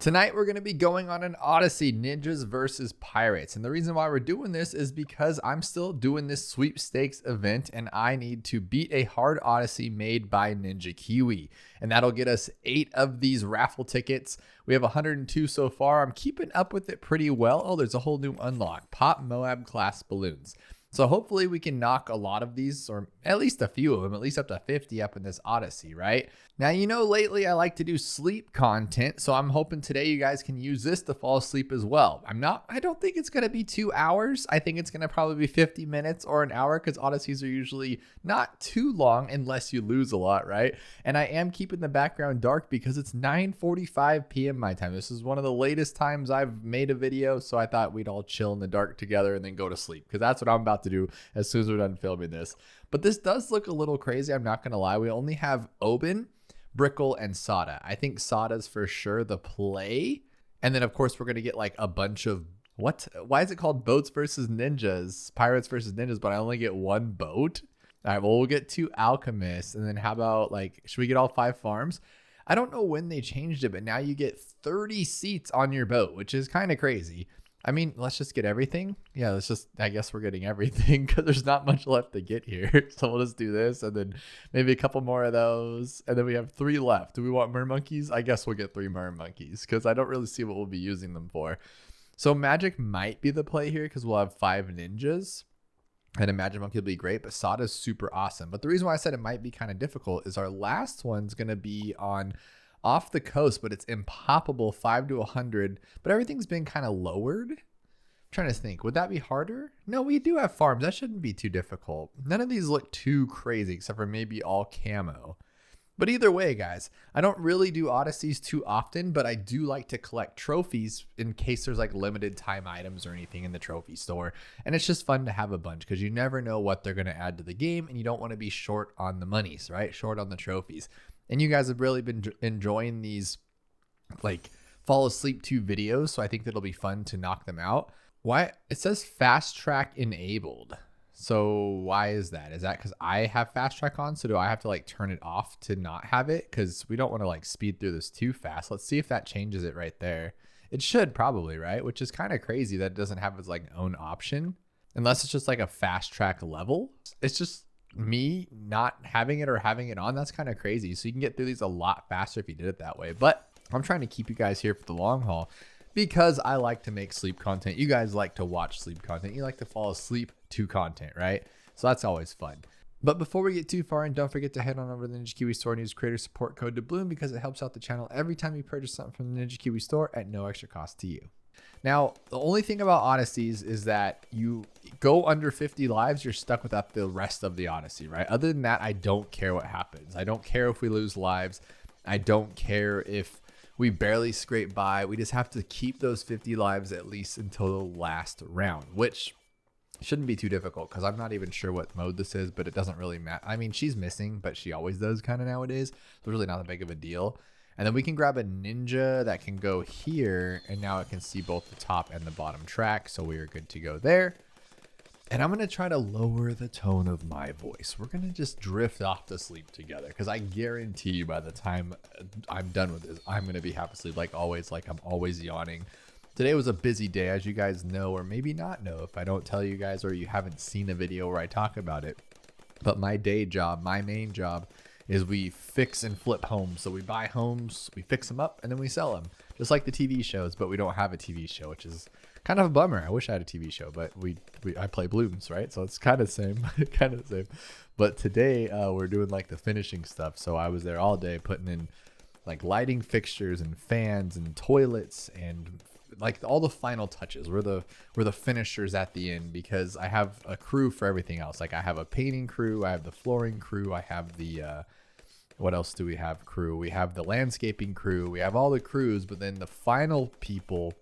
Tonight, we're going to be going on an Odyssey, ninjas versus pirates. And the reason why we're doing this is because I'm still doing this sweepstakes event and I need to beat a hard Odyssey made by Ninja Kiwi. And that'll get us 8 of these raffle tickets. We have 102 so far. I'm keeping up with it pretty well. Oh, there's a whole new unlock, Pop Moab class balloons. So hopefully we can knock a lot of these, or at least a few of them, at least up to 50 up in this Odyssey, right? Now, lately I like to do sleep content, so I'm hoping today you guys can use this to fall asleep as well. I don't think it's going to be 2 hours. I think it's going to probably be 50 minutes or an hour because Odysseys are usually not too long unless you lose a lot, right? And I am keeping the background dark because it's 9:45 p.m. my time. This is one of the latest times I've made a video, so I thought we'd all chill in the dark together and then go to sleep because that's what I'm about to do as soon as we're done filming this. But this does look a little crazy, I'm not going to lie. We only have Oben, Brickle, and Sada. I think Sada's for sure the play. And then, of course, we're going to get like a bunch of why is it called boats versus ninjas, pirates versus ninjas, but I only get 1 boat? All right, well, we'll get 2 alchemists. And then how about should we get all 5 farms? I don't know when they changed it, but now you get 30 seats on your boat, which is kind of crazy. I mean, let's just get everything. Yeah, I guess we're getting everything because there's not much left to get here. So we'll just do this and then maybe a couple more of those. And then we have 3 left. Do we want mermonkeys? I guess we'll get 3 mermonkeys because I don't really see what we'll be using them for. So magic might be the play here because we'll have 5 ninjas. And a magic monkey will be great, but Sada's super awesome. But the reason why I said it might be kind of difficult is our last one's going to be on off the coast, but it's impoppable 5 to 100, but everything's been kind of lowered. I'm trying to think, would that be harder? No, we do have farms. That shouldn't be too difficult. None of these look too crazy except for maybe all camo. But either way, guys, I don't really do Odysseys too often, but I do like to collect trophies in case there's like limited time items or anything in the trophy store. And it's just fun to have a bunch because you never know what they're going to add to the game and you don't want to be short on the monies, right? Short on the trophies. And you guys have really been enjoying these fall asleep 2 videos. So I think that'll be fun to knock them out. Why? It says fast track enabled. So why is that? Is that because I have fast track on? So do I have to turn it off to not have it? Because we don't want to speed through this too fast. Let's see if that changes it right there. It should probably, right? Which is kind of crazy that it doesn't have its own option. Unless it's just a fast track level. It's just me not having it or having it on. That's kind of crazy. So you can get through these a lot faster if you did it that way. But I'm trying to keep you guys here for the long haul because I like to make sleep content. You guys like to watch sleep content. You like to fall asleep to content, right? So that's always fun. But before we get too far in, don't forget to head on over to the Ninja Kiwi store and use creator support code Dabloon because it helps out the channel every time you purchase something from the Ninja Kiwi store at no extra cost to you. Now, the only thing about Odysseys is that you go under 50 lives, you're stuck without the rest of the Odyssey, right? Other than that, I don't care what happens. I don't care if we lose lives. I don't care if we barely scrape by. We just have to keep those 50 lives at least until the last round, which shouldn't be too difficult because I'm not even sure what mode this is, but it doesn't really matter. I mean, she's missing, but she always does kind of nowadays. So really not that big of a deal. And then we can grab a ninja that can go here, and now it can see both the top and the bottom track, so we are good to go there. And I'm going to try to lower the tone of my voice. We're going to just drift off to sleep together, because I guarantee you by the time I'm done with this, I'm going to be half asleep like always, like I'm always yawning. Today was a busy day, as you guys know, or maybe not know if I don't tell you guys or you haven't seen a video where I talk about it. But my day job, my main job, is we fix and flip homes. So we buy homes, we fix them up, and then we sell them. Just like the TV shows, but we don't have a TV show, which is kind of a bummer. I wish I had a TV show, but I play Bloons, right? So it's kind of the same, kind of the same. But today we're doing like the finishing stuff. So I was there all day putting in like lighting fixtures and fans and toilets and like all the final touches. We're the finishers at the end because I have a crew for everything else. Like I have a painting crew, I have the flooring crew, I have the what else do we have crew? We have the landscaping crew, we have all the crews, but then the final people,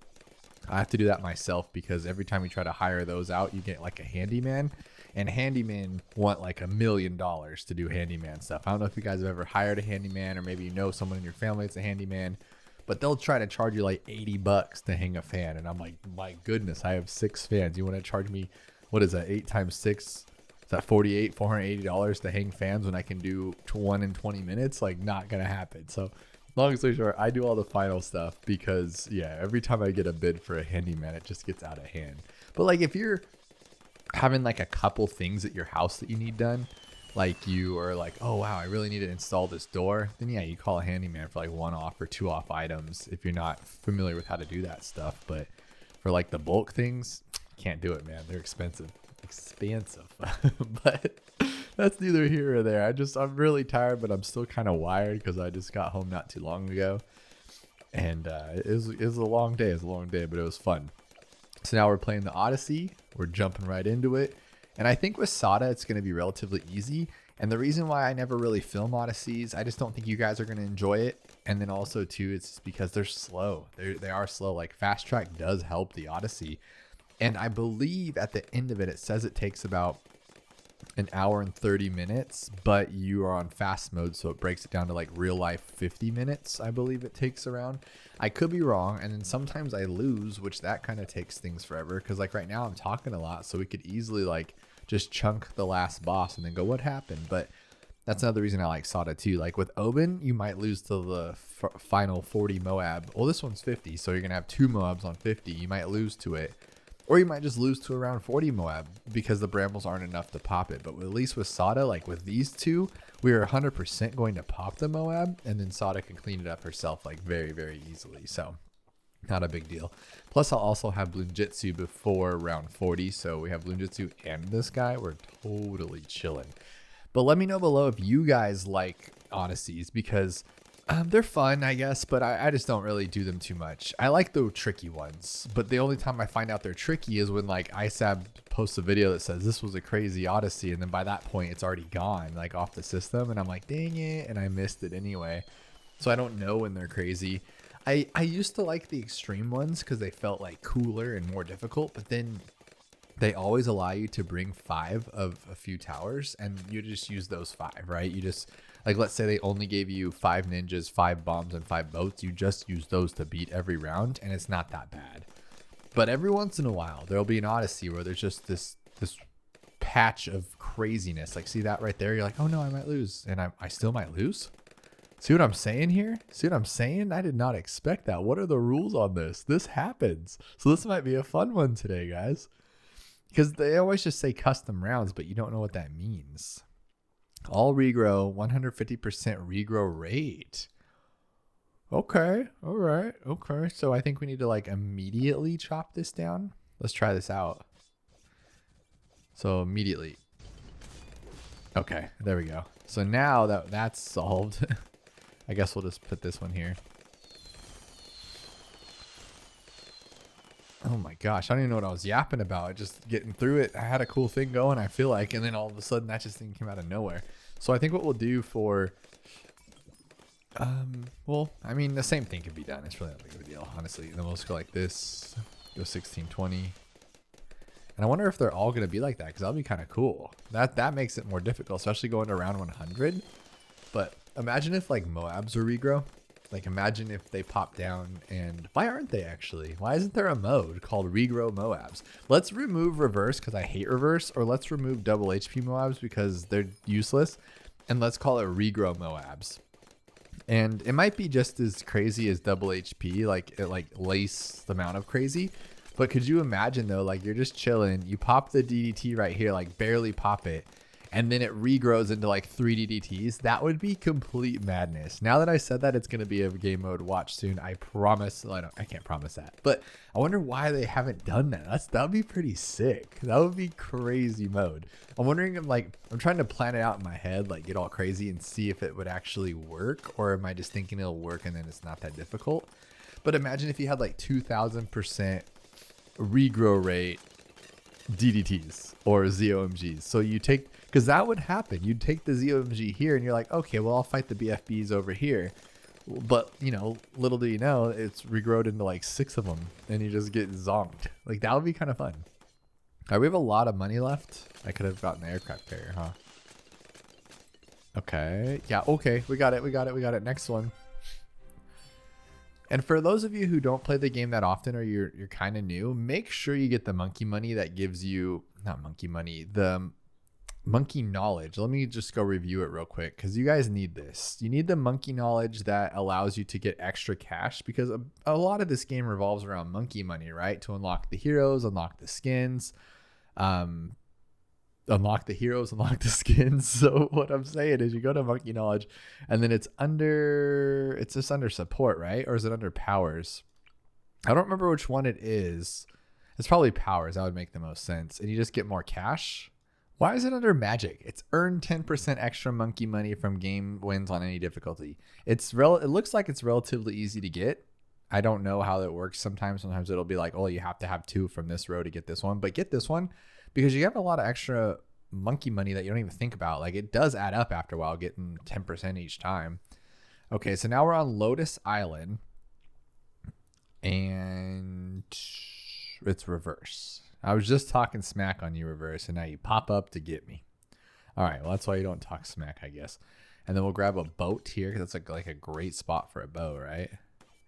I have to do that myself because every time we try to hire those out, you get like a handyman, and handymen want like $1 million to do handyman stuff. I don't know if you guys have ever hired a handyman, or maybe you know someone in your family that's a handyman, but they'll try to charge you like $80 to hang a fan. And I'm like, my goodness, I have 6 fans. You want to charge me, what is that, 8 times 6? Is that $480 to hang fans when I can do 1 in 20 minutes? Like, not going to happen. So long story short, I do all the final stuff because, yeah, every time I get a bid for a handyman, it just gets out of hand. But like if you're having like a couple things at your house that you need done, like you are like, oh wow, I really need to install this door, then yeah, you call a handyman for like 1-off or 2-off items if you're not familiar with how to do that stuff. But for like the bulk things, can't do it, man. They're expensive. But that's neither here or there. I'm really tired, but I'm still kind of wired because I just got home not too long ago. And it was a long day. But it was fun. So now we're playing the Odyssey. We're jumping right into it. And I think with Sada, it's going to be relatively easy. And the reason why I never really film Odysseys, I just don't think you guys are going to enjoy it. And then also too, it's because they're slow. They are slow. Like fast track does help the Odyssey. And I believe at the end of it, it says it takes about an hour and 30 minutes, but you are on fast mode. So it breaks it down to like real life 50 minutes, I believe it takes around. I could be wrong. And then sometimes I lose, which that kind of takes things forever. Cause like right now I'm talking a lot, so we could easily like just chunk the last boss and then go, what happened? But that's another reason I like Sada too. Like with Oben, you might lose to the final 40 Moab. Well, this one's 50. So you're going to have 2 Moabs on 50. You might lose to it. Or you might just lose to around 40 Moab because the brambles aren't enough to pop it. But at least with Sada, like with these two, we are 100% going to pop the Moab. And then Sada can clean it up herself like very, very easily. So not a big deal. Plus, I'll also have Bloon Jitsu before round 40. So we have Bloon Jitsu and this guy. We're totally chilling. But let me know below if you guys like Odysseys because they're fun, I guess, but I just don't really do them too much. I like the tricky ones, but the only time I find out they're tricky is when like ISAB posts a video that says this was a crazy Odyssey, and then by that point it's already gone, like off the system, and I'm like, dang it, and I missed it anyway. So I don't know when they're crazy. I used to like the extreme ones because they felt like cooler and more difficult, but then they always allow you to bring 5 of a few towers, and you just use those 5, right? You just, like, let's say they only gave you 5 ninjas, 5 bombs, and 5 boats. You just use those to beat every round, and it's not that bad. But every once in a while, there'll be an Odyssey where there's just this patch of craziness. Like, see that right there? You're like, oh no, I might lose, and I still might lose. See what I'm saying here? See what I'm saying? I did not expect that. What are the rules on this? This happens. So this might be a fun one today, guys. Because they always just say custom rounds, but you don't know what that means. All regrow, 150% regrow rate. Okay, all right, okay. So I think we need to like immediately chop this down. Let's try this out. So immediately. Okay, there we go. So now that that's solved, I guess we'll just put this one here. Oh my gosh, I don't even know what I was yapping about. Just getting through it. I had a cool thing going, I feel like, and then all of a sudden that just thing came out of nowhere. So I think what we'll do for, well, I mean, the same thing can be done. It's really not big of a deal, honestly. And then we'll just go like this, go 1620. And I wonder if they're all going to be like that, because that'll be kind of cool. That makes it more difficult, especially going to round 100. But imagine if like Moabs were regrow. Like imagine if they pop down, and why aren't they actually? Why isn't there a mode called regrow Moabs? Let's remove reverse because I hate reverse, or let's remove double HP Moabs because they're useless, and let's call it regrow Moabs. And it might be just as crazy as double HP, like it like lace the amount of crazy. But could you imagine though, like you're just chilling, you pop the DDT right here, like barely pop it, and then it regrows into like 3 DDTs. That would be complete madness. Now that I said that, it's going to be a game mode watch soon. I promise. Well, I can't promise that, but I wonder why they haven't done that. That would be pretty sick. That would be crazy mode. I'm wondering, I'm trying to plan it out in my head, like get all crazy and see if it would actually work, or am I just thinking it'll work and then it's not that difficult? But imagine if you had like 2000% regrow rate DDTs or ZOMGs. So you take, because that would happen. You'd take the ZOMG here and you're like, okay, well, I'll fight the BFBs over here. But, you know, little do you know, it's regrowed into like 6 of them and you just get zonked. Like, that would be kind of fun. All right, we have a lot of money left. I could have gotten the aircraft carrier, huh? Okay. Yeah, okay. We got it. Next one. And for those of you who don't play the game that often, or you're kind of new, make sure you get the monkey money that gives you, not monkey money, the Monkey knowledge. Let me just go review it real quick because you guys need this. You need the monkey knowledge that allows you to get extra cash, because a lot of this game revolves around monkey money, right? To unlock the heroes, unlock the skins, unlock the skins. So what I'm saying is you go to monkey knowledge and then it's just under support, right? Or is it under powers? I don't remember which one it is. It's probably powers. That would make the most sense. And you just get more cash. Why is it under magic? It's earn 10% extra monkey money from game wins on any difficulty. It looks like it's relatively easy to get. I don't know how that works. Sometimes it'll be like, oh, you have to have 2 from this row to get this one, but get this one because you have a lot of extra monkey money that you don't even think about. Like, it does add up after a while, getting 10% each time. Okay, so now we're on Lotus Island and it's reverse. I was just talking smack on you, reverse, and now you pop up to get me. All right, well, that's why you don't talk smack, I guess. And then we'll grab a boat here because that's like a great spot for a boat, right?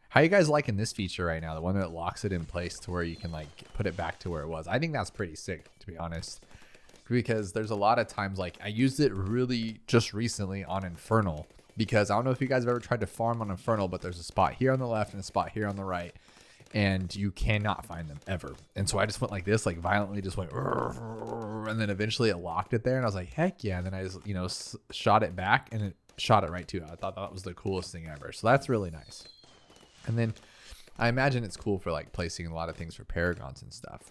How you guys liking this feature right now? The one that locks it in place to where you can like put it back to where it was. I think that's pretty sick, to be honest, because there's a lot of times, like I used it really just recently on Infernal, because I don't know if you guys have ever tried to farm on Infernal, but there's a spot here on the left and a spot here on the right, and you cannot find them ever. And so I just went like this, like violently just went, and then eventually it locked it there. And I was like, heck yeah. And then I just, shot it back and it shot it right to it. I thought that was the coolest thing ever. So that's really nice. And then I imagine it's cool for like placing a lot of things for paragons and stuff.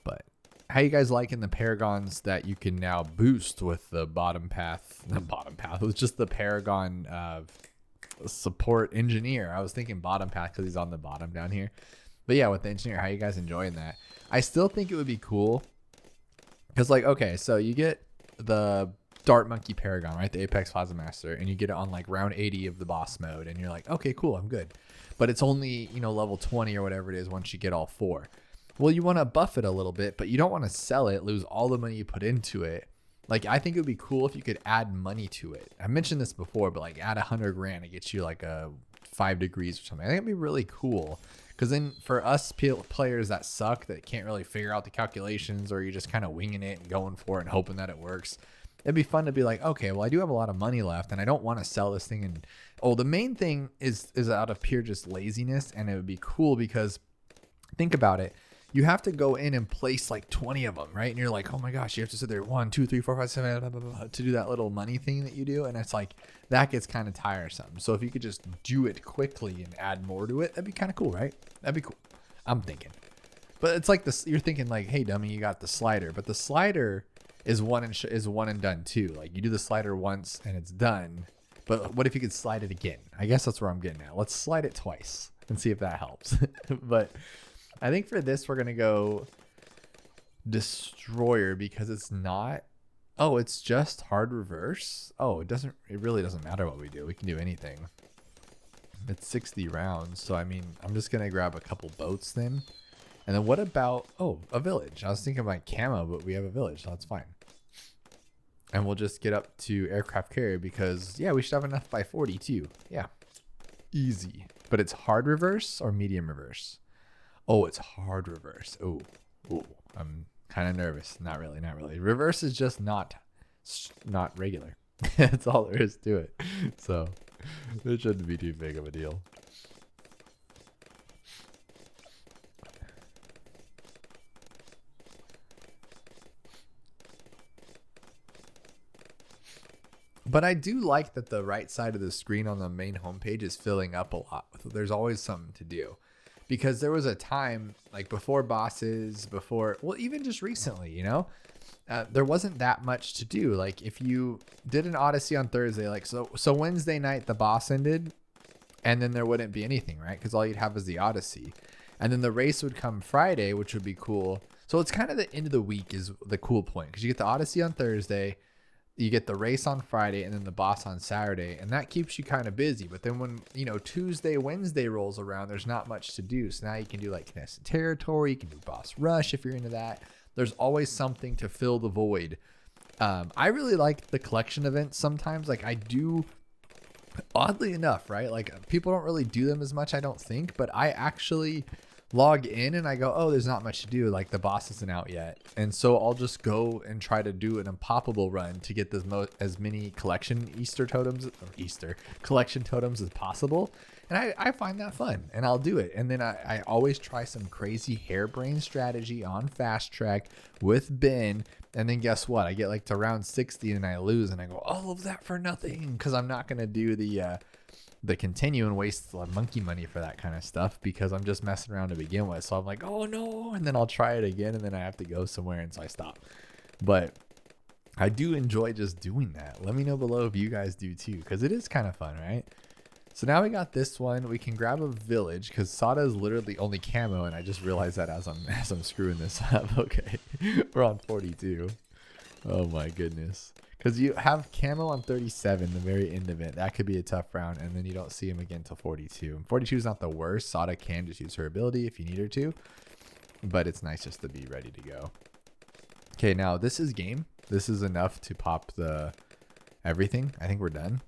But how you guys liking the paragons that you can now boost with the with just the paragon support engineer? I was thinking bottom path because he's on the bottom down here, but yeah, with the engineer, how you guys enjoying that? I still think it would be cool because, like, okay, so you get the Dart Monkey Paragon, right, the Apex Plaza Master, and you get it on like round 80 of the boss mode, and you're like, okay, cool, I'm good. But it's only, level 20 or whatever it is once you get all 4. Well, you want to buff it a little bit, but you don't want to sell it, lose all the money you put into it. Like, I think it would be cool if you could add money to it. I mentioned this before, but like add 100 grand, it gets you like a 5 degrees or something. I think it'd be really cool, because then for us players that suck, that can't really figure out the calculations, or you're just kind of winging it and going for it and hoping that it works, it'd be fun to be like, okay, well, I do have a lot of money left and I don't want to sell this thing. And the main thing is out of pure just laziness. And it would be cool because think about it. You have to go in and place like 20 of them, right? And you're like, oh my gosh, you have to sit there 1, 2, 3, 4, 5, 7 blah, blah, blah, to do that little money thing that you do. And it's like, that gets kind of tiresome. So if you could just do it quickly and add more to it, that'd be kind of cool, right? That'd be cool. I'm thinking. But it's like this, you're thinking like, hey, dummy, you got the slider. But the slider is one and done too. Like, you do the slider once and it's done. But what if you could slide it again? I guess that's where I'm getting at. Let's slide it twice and see if that helps. But I think for this, we're going to go Destroyer, because it's not, it's just hard reverse. It really doesn't matter what we do. We can do anything. It's 60 rounds. So, I mean, I'm just going to grab a couple boats then. And then what about, a village? I was thinking about camo, but we have a village, so that's fine. And we'll just get up to aircraft carrier because, yeah, we should have enough by 40 too. Yeah, easy. But it's hard reverse or medium reverse? It's hard reverse. I'm kind of nervous. Not really. Reverse is just not regular. That's all there is to it. So it shouldn't be too big of a deal. But I do like that the right side of the screen on the main homepage is filling up a lot. There's always something to do. Because there was a time, like before bosses, even just recently, there wasn't that much to do. Like if you did an Odyssey on Thursday, like so Wednesday night the boss ended, and then there wouldn't be anything, right? Because all you'd have is the Odyssey. And then the race would come Friday, which would be cool. So it's kind of the end of the week is the cool point, because you get the Odyssey on Thursday, you get the race on Friday, and then the boss on Saturday, and that keeps you kind of busy. But then when, Tuesday, Wednesday rolls around, there's not much to do. So now you can do like contested territory, you can do boss rush if you're into that. There's always something to fill the void. I really like the collection events sometimes. Like I do, oddly enough, right? Like people don't really do them as much, I don't think, but I actually log in and I go, oh, there's not much to do. Like the boss isn't out yet. And so I'll just go and try to do an unpoppable run to get as many collection collection totems as possible. And I find that fun and I'll do it. And then I always try some crazy harebrained strategy on fast track with Ben. And then guess what? I get like to round 60 and I lose and I go, all of that for nothing. Because I'm not going to do the continue and waste monkey money for that kind of stuff because I'm just messing around to begin with. So I'm like, oh no. And then I'll try it again and then I have to go somewhere. And so I stop. But I do enjoy just doing that. Let me know below if you guys do too, because it is kind of fun, right? So now we got this one. We can grab a village because Sada is literally only camo, and I just realized that as I'm screwing this up. Okay, we're on 42. Oh my goodness. Because you have camo on 37, the very end of it. That could be a tough round, and then you don't see him again till 42. And 42 is not the worst. Sada can just use her ability if you need her to, but it's nice just to be ready to go. Okay, now this is game. This is enough to pop the everything. I think we're done,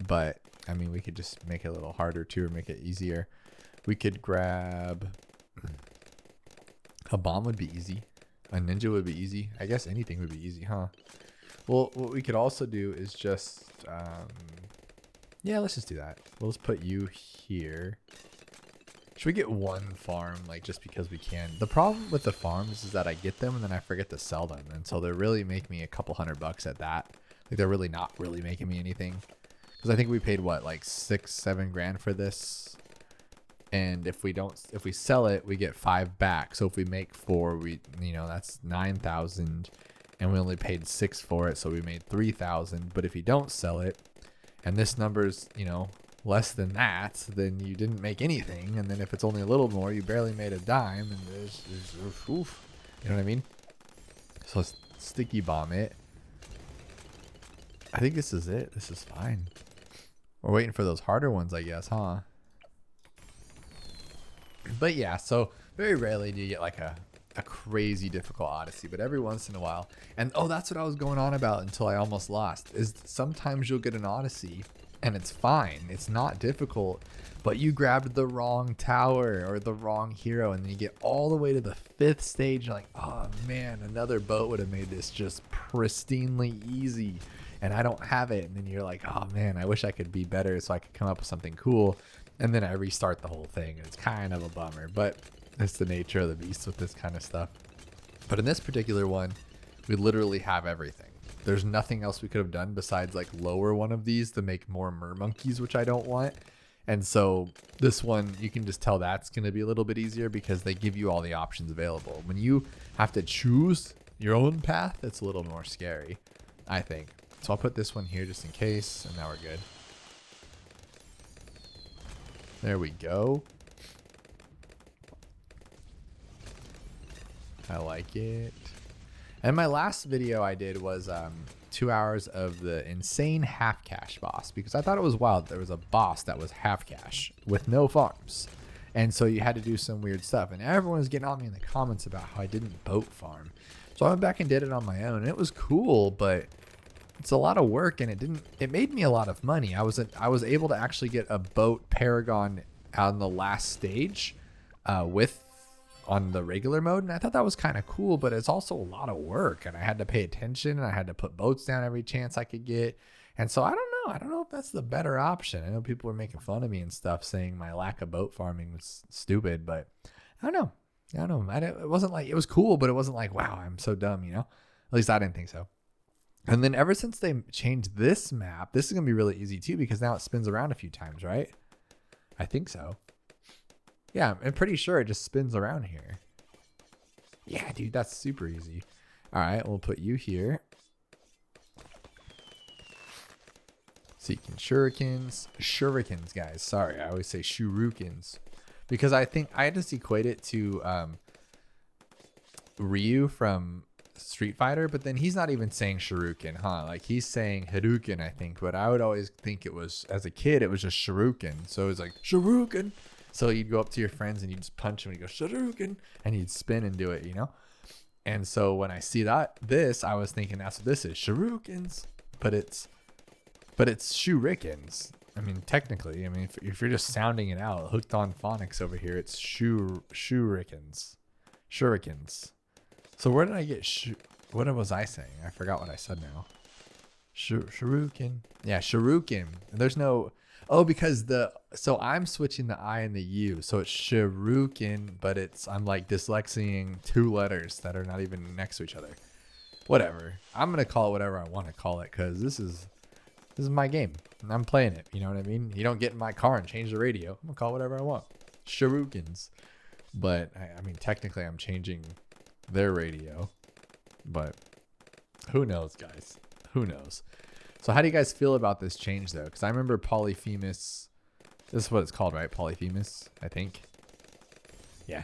but I mean, we could just make it a little harder too, or make it easier. We could grab a bomb would be easy. A ninja would be easy. I guess anything would be easy, huh? Well, what we could also do is just, yeah, let's just do that. We'll just put you here. Should we get one farm, like just because we can? The problem with the farms is that I get them and then I forget to sell them. And so they really make me a couple $100 at that. Like they're really not really making me anything. Because I think we paid what, like 6-7 grand for this. And if we sell it, we get 5 back. So if we make 4, that's 9,000. And we only paid 6 for it, so we made 3,000. But if you don't sell it, and this number's, less than that, then you didn't make anything. And then if it's only a little more, you barely made a dime. And there's oof. You know what I mean? So let's sticky bomb it. I think this is it. This is fine. We're waiting for those harder ones, I guess, huh? But yeah, so very rarely do you get like a crazy difficult Odyssey, but every once in a while. And oh, that's what I was going on about until I almost lost, is sometimes you'll get an Odyssey and it's fine. It's not difficult, but you grabbed the wrong tower or the wrong hero, and then you get all the way to the 5th stage. You're like, oh man, another boat would have made this just pristinely easy. And I don't have it. And then you're like, oh man, I wish I could be better so I could come up with something cool. And then I restart the whole thing. And it's kind of a bummer, but it's the nature of the beast with this kind of stuff. But in this particular one, we literally have everything. There's nothing else we could have done besides like lower one of these to make more mermonkeys, which I don't want. And so this one, you can just tell that's going to be a little bit easier because they give you all the options available. When you have to choose your own path, it's a little more scary, I think. So I'll put this one here just in case, and now we're good. There we go. I like it. And my last video I did was 2 hours of the insane half cash boss, because I thought it was wild. There was a boss that was half cash with no farms. And so you had to do some weird stuff. And everyone was getting on me in the comments about how I didn't boat farm. So I went back and did it on my own, and it was cool, but it's a lot of work, and it made me a lot of money. I was able to actually get a boat Paragon on the last stage on the regular mode, and I thought that was kind of cool, but it's also a lot of work, and I had to pay attention, and I had to put boats down every chance I could get. And so I don't know if that's the better option. I know people were making fun of me and stuff, saying my lack of boat farming was stupid, but I don't know. It wasn't like, it was cool, but it wasn't like, wow, I'm so dumb, At least I didn't think so. And then ever since they changed this map, this is going to be really easy too, because now it spins around a few times, right? I think so. Yeah, I'm pretty sure it just spins around here. Yeah, dude, that's super easy. All right, we'll put you here. Seeking shurikens. Shurikens, guys. Sorry, I always say shurikens. Because I think I just equate it to Ryu from Street Fighter, but then he's not even saying shuriken, huh? Like he's saying Hadouken, I think, but I would always think it was, as a kid, it was just shuriken. So it's like shuriken. So you'd go up to your friends and you'd just punch him and he'd go shuriken, and you'd spin and do it, And so when I see I was thinking that's what this is, shurikens, but it's shurikens. I mean, technically, I mean, if you're just sounding it out, hooked on phonics over here, it's shurikens. So where did I get what was I saying? I forgot what I said now. Shuriken. Yeah, shuriken. There's no, oh, because so I'm switching the I and the U. So it's shuriken, but I'm like dyslexiaing 2 letters that are not even next to each other. Whatever. I'm going to call it whatever I want to call it because this is my game. And I'm playing it. You know what I mean? You don't get in my car and change the radio. I'm going to call it whatever I want. Shurikens. But, I mean, technically I'm changing their radio. But who knows, guys? Who knows? So how do you guys feel about this change, though? Because I remember Polyphemus. This is what it's called, right? Polyphemus, I think. Yeah.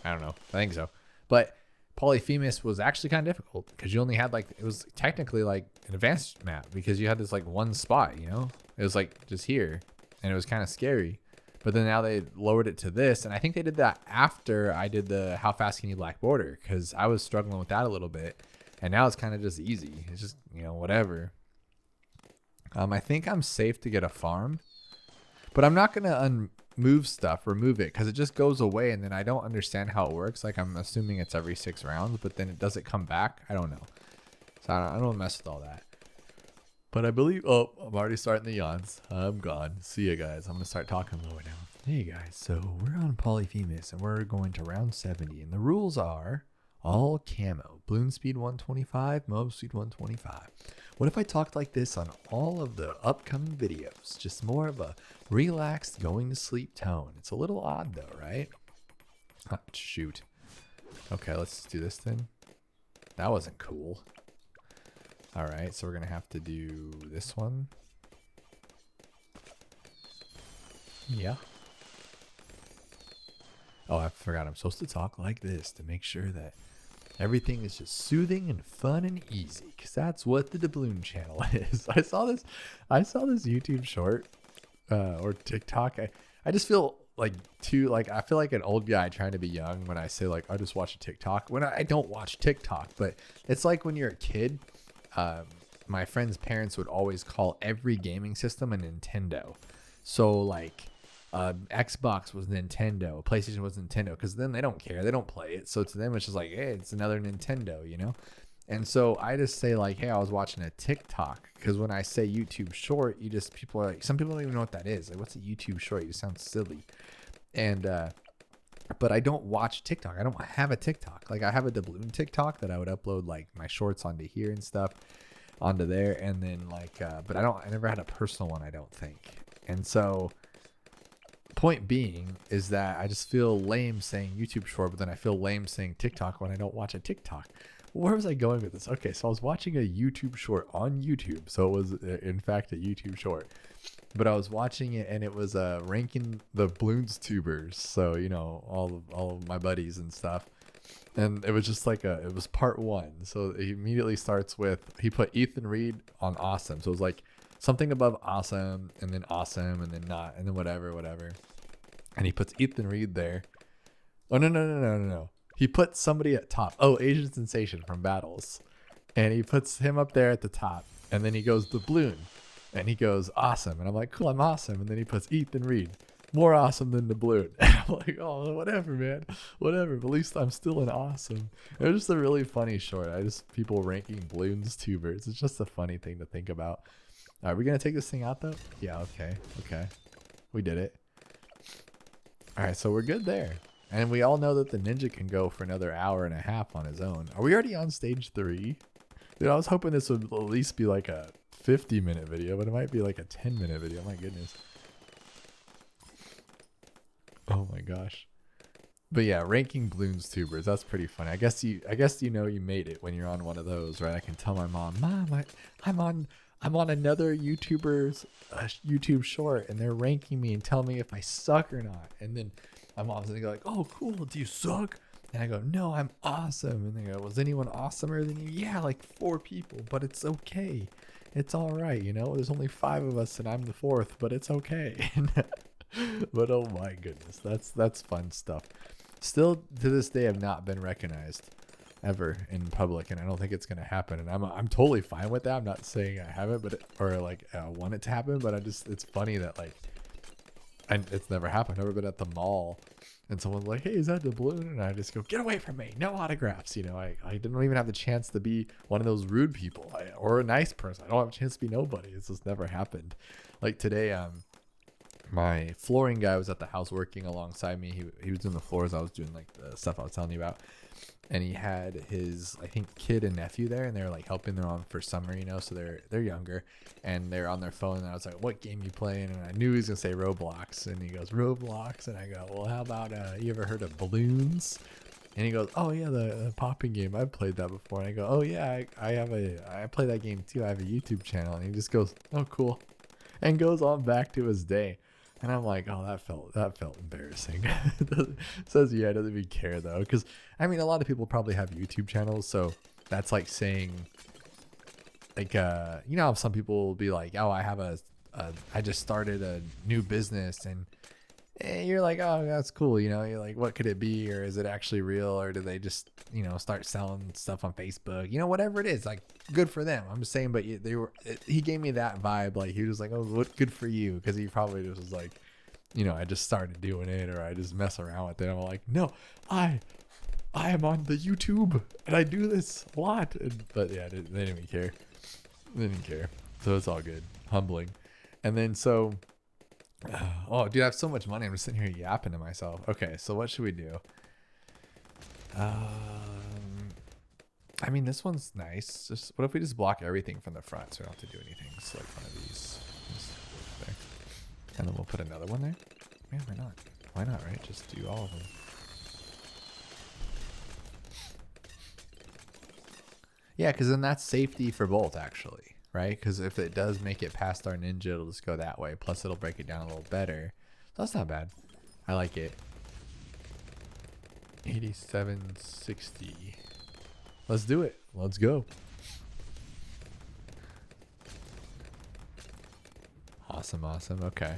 I don't know. I think so. But Polyphemus was actually kind of difficult because you only had like, it was technically like an advanced map because you had this like one spot, you know, it was like just here and it was kind of scary. But then now they lowered it to this. And I think they did that after I did the how fast can you black border because I was struggling with that a little bit. And now it's kind of just easy. It's just, you know, whatever. I think I'm safe to get a farm, but I'm not going to remove it because it just goes away and then I don't understand how it works. Like I'm assuming it's every 6 rounds, but then does it come back? I don't know. So I don't mess with all that. But I believe, oh, I'm already starting the yawns. I'm gone. See ya, guys. I'm going to start talking lower now. Hey guys, so we're on Polyphemus and we're going to round 70 and the rules are all camo. Bloon speed 125, Moab speed 125. What if I talked like this on all of the upcoming videos? Just more of a relaxed, going to sleep tone. It's a little odd though, right? Oh, shoot. Okay, let's do this then. That wasn't cool. All right, so we're going to have to do this one. Yeah. Oh, I forgot I'm supposed to talk like this to make sure that everything is just soothing and fun and easy, because that's what the Dabloon channel is. I saw this YouTube short or TikTok. I just feel like I feel like an old guy trying to be young when I say like I just watch a TikTok when I don't watch TikTok. But it's like when you're a kid, my friend's parents would always call every gaming system a Nintendo. So like Xbox was Nintendo, PlayStation was Nintendo, because then they don't care, they don't play it, so to them it's just like, hey, it's another Nintendo, you know. And so I just say like, hey, I was watching a TikTok, because when I say YouTube short, people are like, some people don't even know what that is. Like, what's a YouTube short? You sound silly. And but I don't watch TikTok. I don't have a TikTok. Like I have a Dabloon TikTok that I would upload like my shorts onto here and stuff onto there, and then like but I never had a personal one, I don't think. And so point being is that I just feel lame saying YouTube short, but then I feel lame saying TikTok when I don't watch a TikTok. Where was I going with this? Okay, so I was watching a YouTube short on YouTube. So it was in fact a YouTube short, but I was watching it and it was ranking the Bloons tubers. So, you know, all of my buddies and stuff. And it was just like it was part 1. So he immediately starts with, he put Ethan Reed on awesome. So it was like something above awesome and then not, and then whatever. And he puts Ethan Reed there. Oh, no. He puts somebody at top. Oh, Asian Sensation from Battles. And he puts him up there at the top. And then he goes Dabloon. And he goes awesome. And I'm like, cool, I'm awesome. And then he puts Ethan Reed. More awesome than Dabloon. And I'm like, oh, whatever, man. Whatever. But at least I'm still an awesome. It was just a really funny short. People ranking Bloons tubers. It's just a funny thing to think about. Are we going to take this thing out, though? Yeah, okay. We did it. All right, so we're good there. And we all know that the ninja can go for another hour and a half on his own. Are we already on stage 3? Dude, I was hoping this would at least be like a 50-minute video, but it might be like a 10-minute video. My goodness. Oh my gosh. But yeah, ranking Bloons tubers, that's pretty funny. I guess you know you made it when you're on one of those, right? I can tell my mom, I'm on another YouTuber's YouTube short, and they're ranking me and telling me if I suck or not. And then my mom's gonna go like, oh, cool, do you suck? And I go, no, I'm awesome. And they go, was anyone awesomer than you? Yeah, like 4 people, but it's okay. It's all right, you know? There's only 5 of us, and I'm the 4th, but it's okay. But oh my goodness, that's fun stuff. Still to this day, I've not been recognized ever in public, and I don't think it's gonna happen. And I'm totally fine with that. I'm not saying I haven't, but or like I want it to happen, but it's funny that like it's never happened. I've never been at the mall and someone's like, hey, is that Dabloon? And I just go, get away from me, no autographs. You know, I didn't even have the chance to be one of those rude people or a nice person. I don't have a chance to be nobody. It's just never happened. Like today, my flooring guy was at the house working alongside me. He was doing the floors. I was doing like the stuff I was telling you about. And he had his, I think, kid and nephew there, and they're like helping them on for summer, you know, so they're younger, and they're on their phone. And I was like, what game you playing? And I knew he was gonna say Roblox, and he goes, Roblox. And I go, well, how about you ever heard of Bloons? And he goes, oh yeah, the popping game. I've played that before. And I go, oh yeah, I play that game too. I have a YouTube channel. And he just goes, oh cool, and goes on back to his day. And I'm like, oh, that felt embarrassing. Says yeah, doesn't even care though, because I mean, a lot of people probably have YouTube channels, so that's like saying, like, you know, how some people will be like, oh, I just started a new business, and you're like, oh, that's cool, you know, you're like, what could it be, or is it actually real, or do they just, you know, start selling stuff on Facebook, you know, whatever it is, like, good for them. I'm just saying, but he gave me that vibe, like he was like, oh, what, good for you, because he probably just was like, you know, I just started doing it, or I just mess around with it. I'm like, no, I am on the YouTube and I do this a lot, but yeah, they didn't even care. They didn't care, so it's all good, humbling. And then so. Oh, dude, I have so much money. I'm just sitting here yapping to myself. Okay, so what should we do? I mean, this one's nice. Just what if we just block everything from the front so we don't have to do anything? Select one of these. There. And then we'll put another one there. Man, why not? Why not, right? Just do all of them. Yeah, because then that's safety for both, actually. Right? Because if it does make it past our ninja, it'll just go that way. Plus, it'll break it down a little better. So that's not bad. I like it. 8760. Let's do it. Let's go. Awesome, awesome. Okay.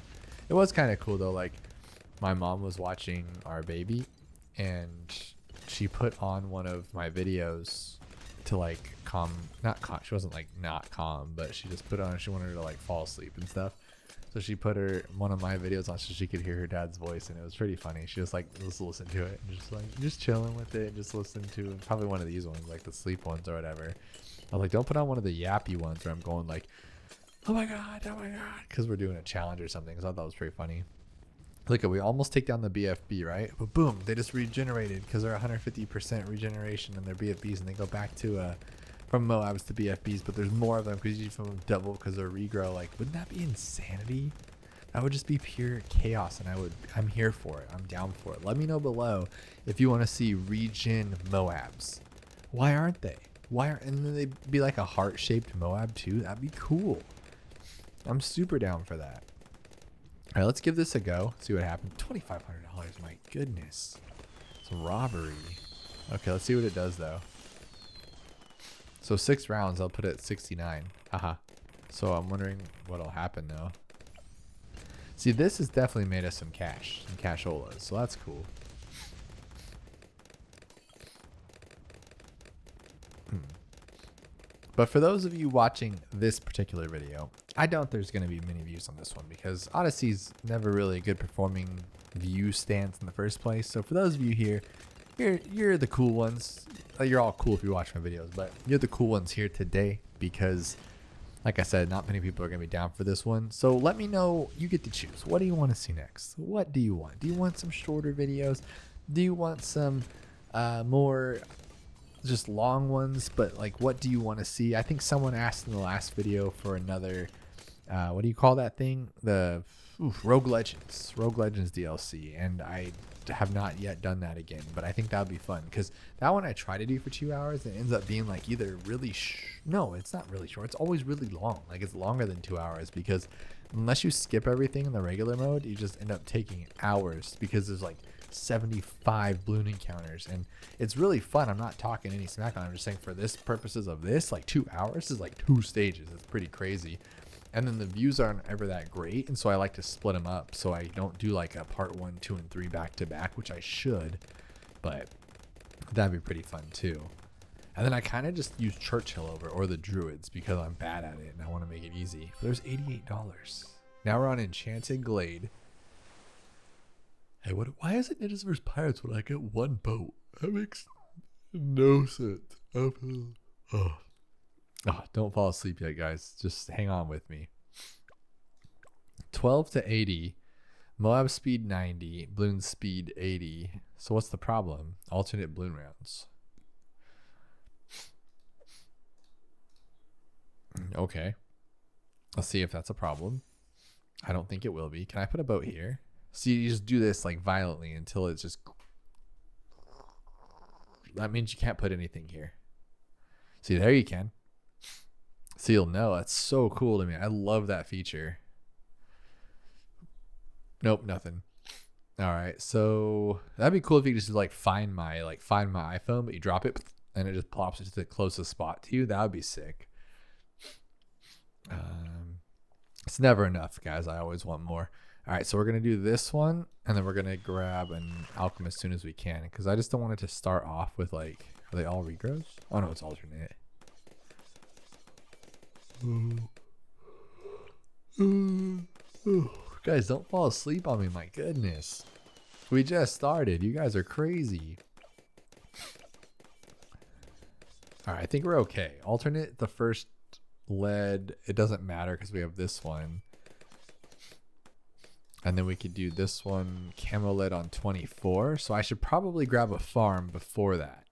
It was kind of cool, though. Like, my mom was watching our baby, and she put on one of my videos to like she wasn't like not calm, but she just put on, she wanted her to like fall asleep and stuff, so she put one of my videos on so she could hear her dad's voice, and it was pretty funny. She was like, let's listen to it, and just chilling with it and just listen to probably one of these ones, like the sleep ones or whatever. I was like, don't put on one of the yappy ones where I'm going like, oh my god, because we're doing a challenge or something. So I thought that was pretty funny. Look, we almost take down the BFB, right? But boom, they just regenerated because they're 150% regeneration in their BFBs, and they go back to from Moabs to BFBs. But there's more of them because you from double because they're regrow. Like, wouldn't that be insanity? That would just be pure chaos, and I'm here for it. I'm down for it. Let me know below if you want to see regen Moabs. Why aren't they? And then they'd be like a heart-shaped Moab too. That'd be cool. I'm super down for that. All right, let's give this a go. See what happens. $2,500. My goodness. It's a robbery. Okay, let's see what it does, though. So 6 rounds, I'll put it at 69. Haha. So I'm wondering what'll happen, though. See, this has definitely made us some casholas. So that's cool. But for those of you watching this particular video, I doubt there's going to be many views on this one because Odyssey's never really a good performing view stance in the first place. So for those of you here, you're the cool ones. You're all cool if you watch my videos, but you're the cool ones here today because, like I said, not many people are going to be down for this one. So let me know. You get to choose. What do you want to see next? What do you want? Do you want some shorter videos? Do you want some more just long ones? But like, what do you want to see? I think someone asked in the last video for another what do you call that thing, the Rogue Legends DLC, and I have not yet done that again, but I think that would be fun because that one I try to do for 2 hours and it ends up being like either really no, it's not really short, it's always really long. Like, it's longer than 2 hours because unless you skip everything in the regular mode, you just end up taking hours because there's like 75 balloon encounters, and it's really fun. I'm not talking any smack on it. I'm just saying for this purposes of this, like 2 hours is like 2 stages. It's pretty crazy. And then the views aren't ever that great, and so I like to split them up so I don't do like a part 1, 2, and 3 back to back, which I should, but that'd be pretty fun too. And then I kind of just use Churchill over or the Druids because I'm bad at it and I want to make it easy. But there's $88. Now we're on Enchanted Glade. Hey, why is it Ninjas vs. Pirates when I get one boat? That makes no sense. Oh, don't fall asleep yet, guys. Just hang on with me. 12 to 80. Moab speed 90. Bloon speed 80. So what's the problem? Alternate Bloon rounds. Okay. Let's see if that's a problem. I don't think it will be. Can I put a boat here? See, you just do this like violently until it's just... That means you can't put anything here. See, there you can. So you'll know. That's so cool to me. I love that feature. Nope, nothing. All right, so that'd be cool if you just like find my iPhone, but you drop it and it just plops it to the closest spot to you. That would be sick. It's never enough, guys. I always want more. All right, so we're gonna do this one, and then we're gonna grab an alchemist as soon as we can, because I just don't want it to start off with like, are they all regrows? Oh no, it's alternate. Guys, don't fall asleep on me. My goodness, we just started. You guys are crazy. All right, I think we're okay. Alternate the first lead. It doesn't matter because we have this one. And then we could do this one, camo lead on 24. So I should probably grab a farm before that.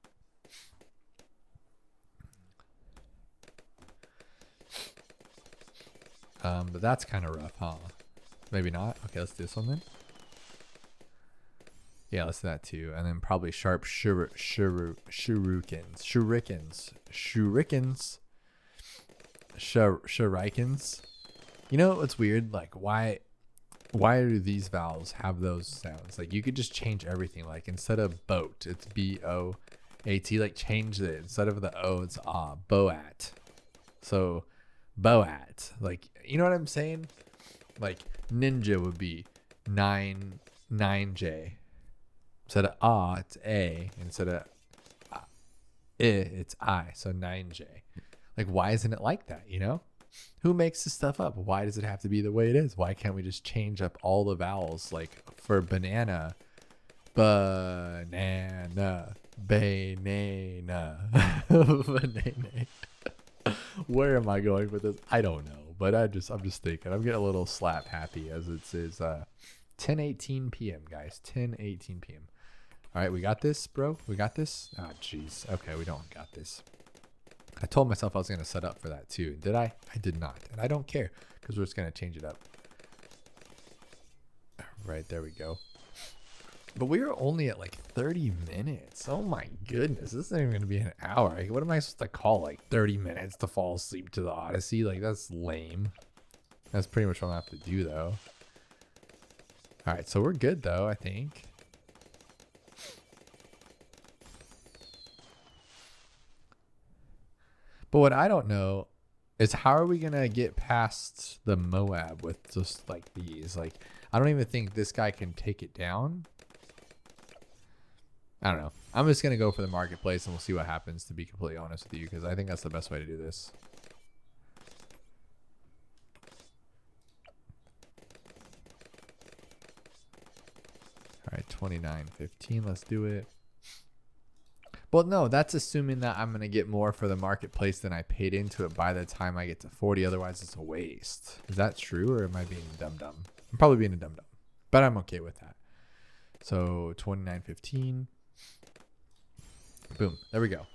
But that's kind of rough, huh? Maybe not. Okay, let's do this one then. Yeah, let's do that too. And then probably sharp shurikens. You know what's weird? Like, why do these vowels have those sounds? Like, you could just change everything. Like, instead of boat, it's B-O-A-T. Like, change it. Instead of the O, it's boat. So, boat. Like, you know what I'm saying? Like, ninja would be 9J. Instead of it's A. Instead of it's I. So 9J. Like, why isn't it like that, you know? Who makes this stuff up? Why does it have to be the way it is? Why can't we just change up all the vowels? Like for banana, banana, banana. Where am I going with this? I don't know, but I'm just thinking. I'm getting a little slap happy as it says 10:18 p.m. guys, 10:18 p.m. All right, we got this, bro. We got this. Oh, jeez. Okay, we don't got this. I told myself I was going to set up for that too. Did I? I did not. And I don't care because we're just going to change it up. Right, there we go. But we are only at like 30 minutes. Oh my goodness. This isn't even going to be an hour. Like, what am I supposed to call like 30 minutes to fall asleep to the Odyssey? Like, that's lame. That's pretty much what I'm going to have to do though. All right, so we're good though, I think. But what I don't know is how are we going to get past the Moab with just like these? Like, I don't even think this guy can take it down. I don't know. I'm just going to go for the marketplace and we'll see what happens, to be completely honest with you, because I think that's the best way to do this. All right, 29.15. Let's do it. Well, no, that's assuming that I'm going to get more for the marketplace than I paid into it by the time I get to 40. Otherwise, it's a waste. Is that true, or am I being dumb? I'm probably being a dumb, but I'm okay with that. So 29.15. Boom. There we go.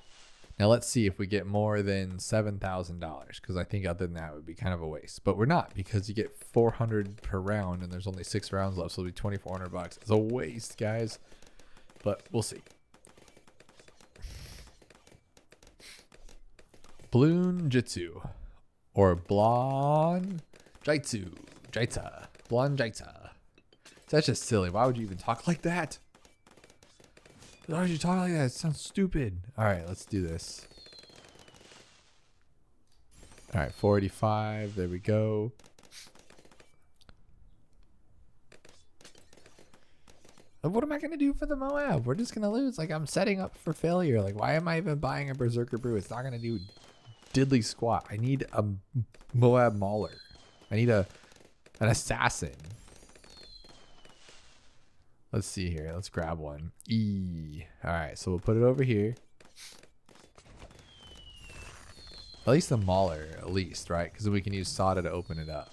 Now let's see if we get more than $7,000, because I think other than that it would be kind of a waste. But we're not, because you get 400 per round and there's only 6 rounds left, so it'll be 2,400 bucks. It's a waste, guys. But we'll see. Bloon Jitsu or Blon Jitsu. Blon Jitsa. That's just silly. Why would you even talk like that? Why would you talk like that? It sounds stupid. All right, let's do this. All right, 485. There we go. What am I going to do for the Moab? We're just going to lose. Like, I'm setting up for failure. Like, why am I even buying a Berserker Brew? It's not going to do diddly squat. I need a Moab Mauler. I need an assassin. Let's see here. Let's grab one. All right, so we'll put it over here. At least the Mauler, at least, right? Because we can use Sada to open it up.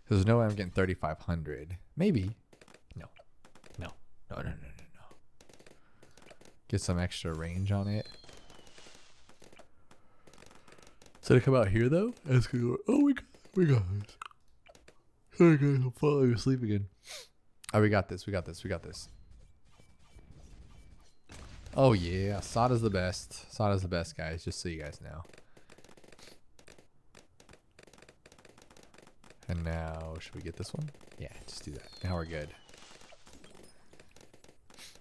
Because there's no way I'm getting 3,500. Maybe. No. Get some extra range on it. So to come out here though, it's gonna go, oh, we got this. Sorry guys, I'm falling asleep again. Oh, we got this. Oh yeah, Sada's the best. Sada's the best, guys, just so you guys know. And now, should we get this one? Yeah, just do that. Now we're good.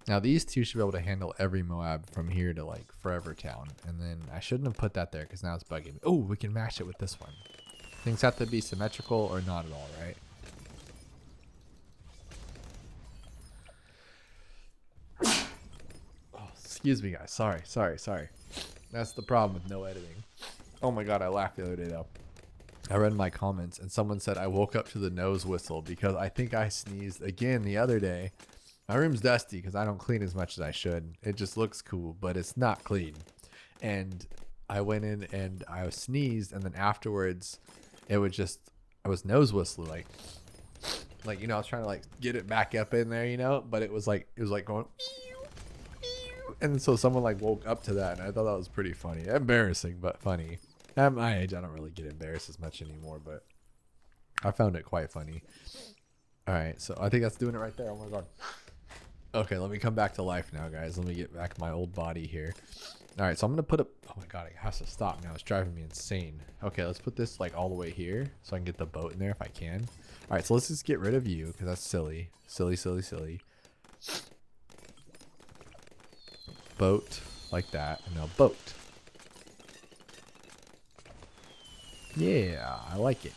Now these two should be able to handle every Moab from here to like Forever Town. And then I shouldn't have put that there because now it's bugging me. Oh, we can match it with this one. Things have to be symmetrical or not at all, right? Oh, excuse me, guys. Sorry. That's the problem with no editing. Oh my god, I laughed the other day though. I read my comments and someone said I woke up to the nose whistle because I think I sneezed again the other day. My room's dusty because I don't clean as much as I should. It just looks cool, but it's not clean. And I went in and I sneezed, and then afterwards, I was nose whistling, like you know, I was trying to like get it back up in there, you know, but it was like going, and so someone like woke up to that, and I thought that was pretty funny, embarrassing but funny. At my age, I don't really get embarrassed as much anymore, but I found it quite funny. All right, so I think that's doing it right there. Oh my god. Okay, let me come back to life now, guys. Let me get back my old body here. All right, so I'm gonna put up. Oh my god, it has to stop now. It's driving me insane. Okay, let's put this like all the way here so I can get the boat in there if I can. All right, so let's just get rid of you because that's silly. Boat like that, and now boat. Yeah, I like it.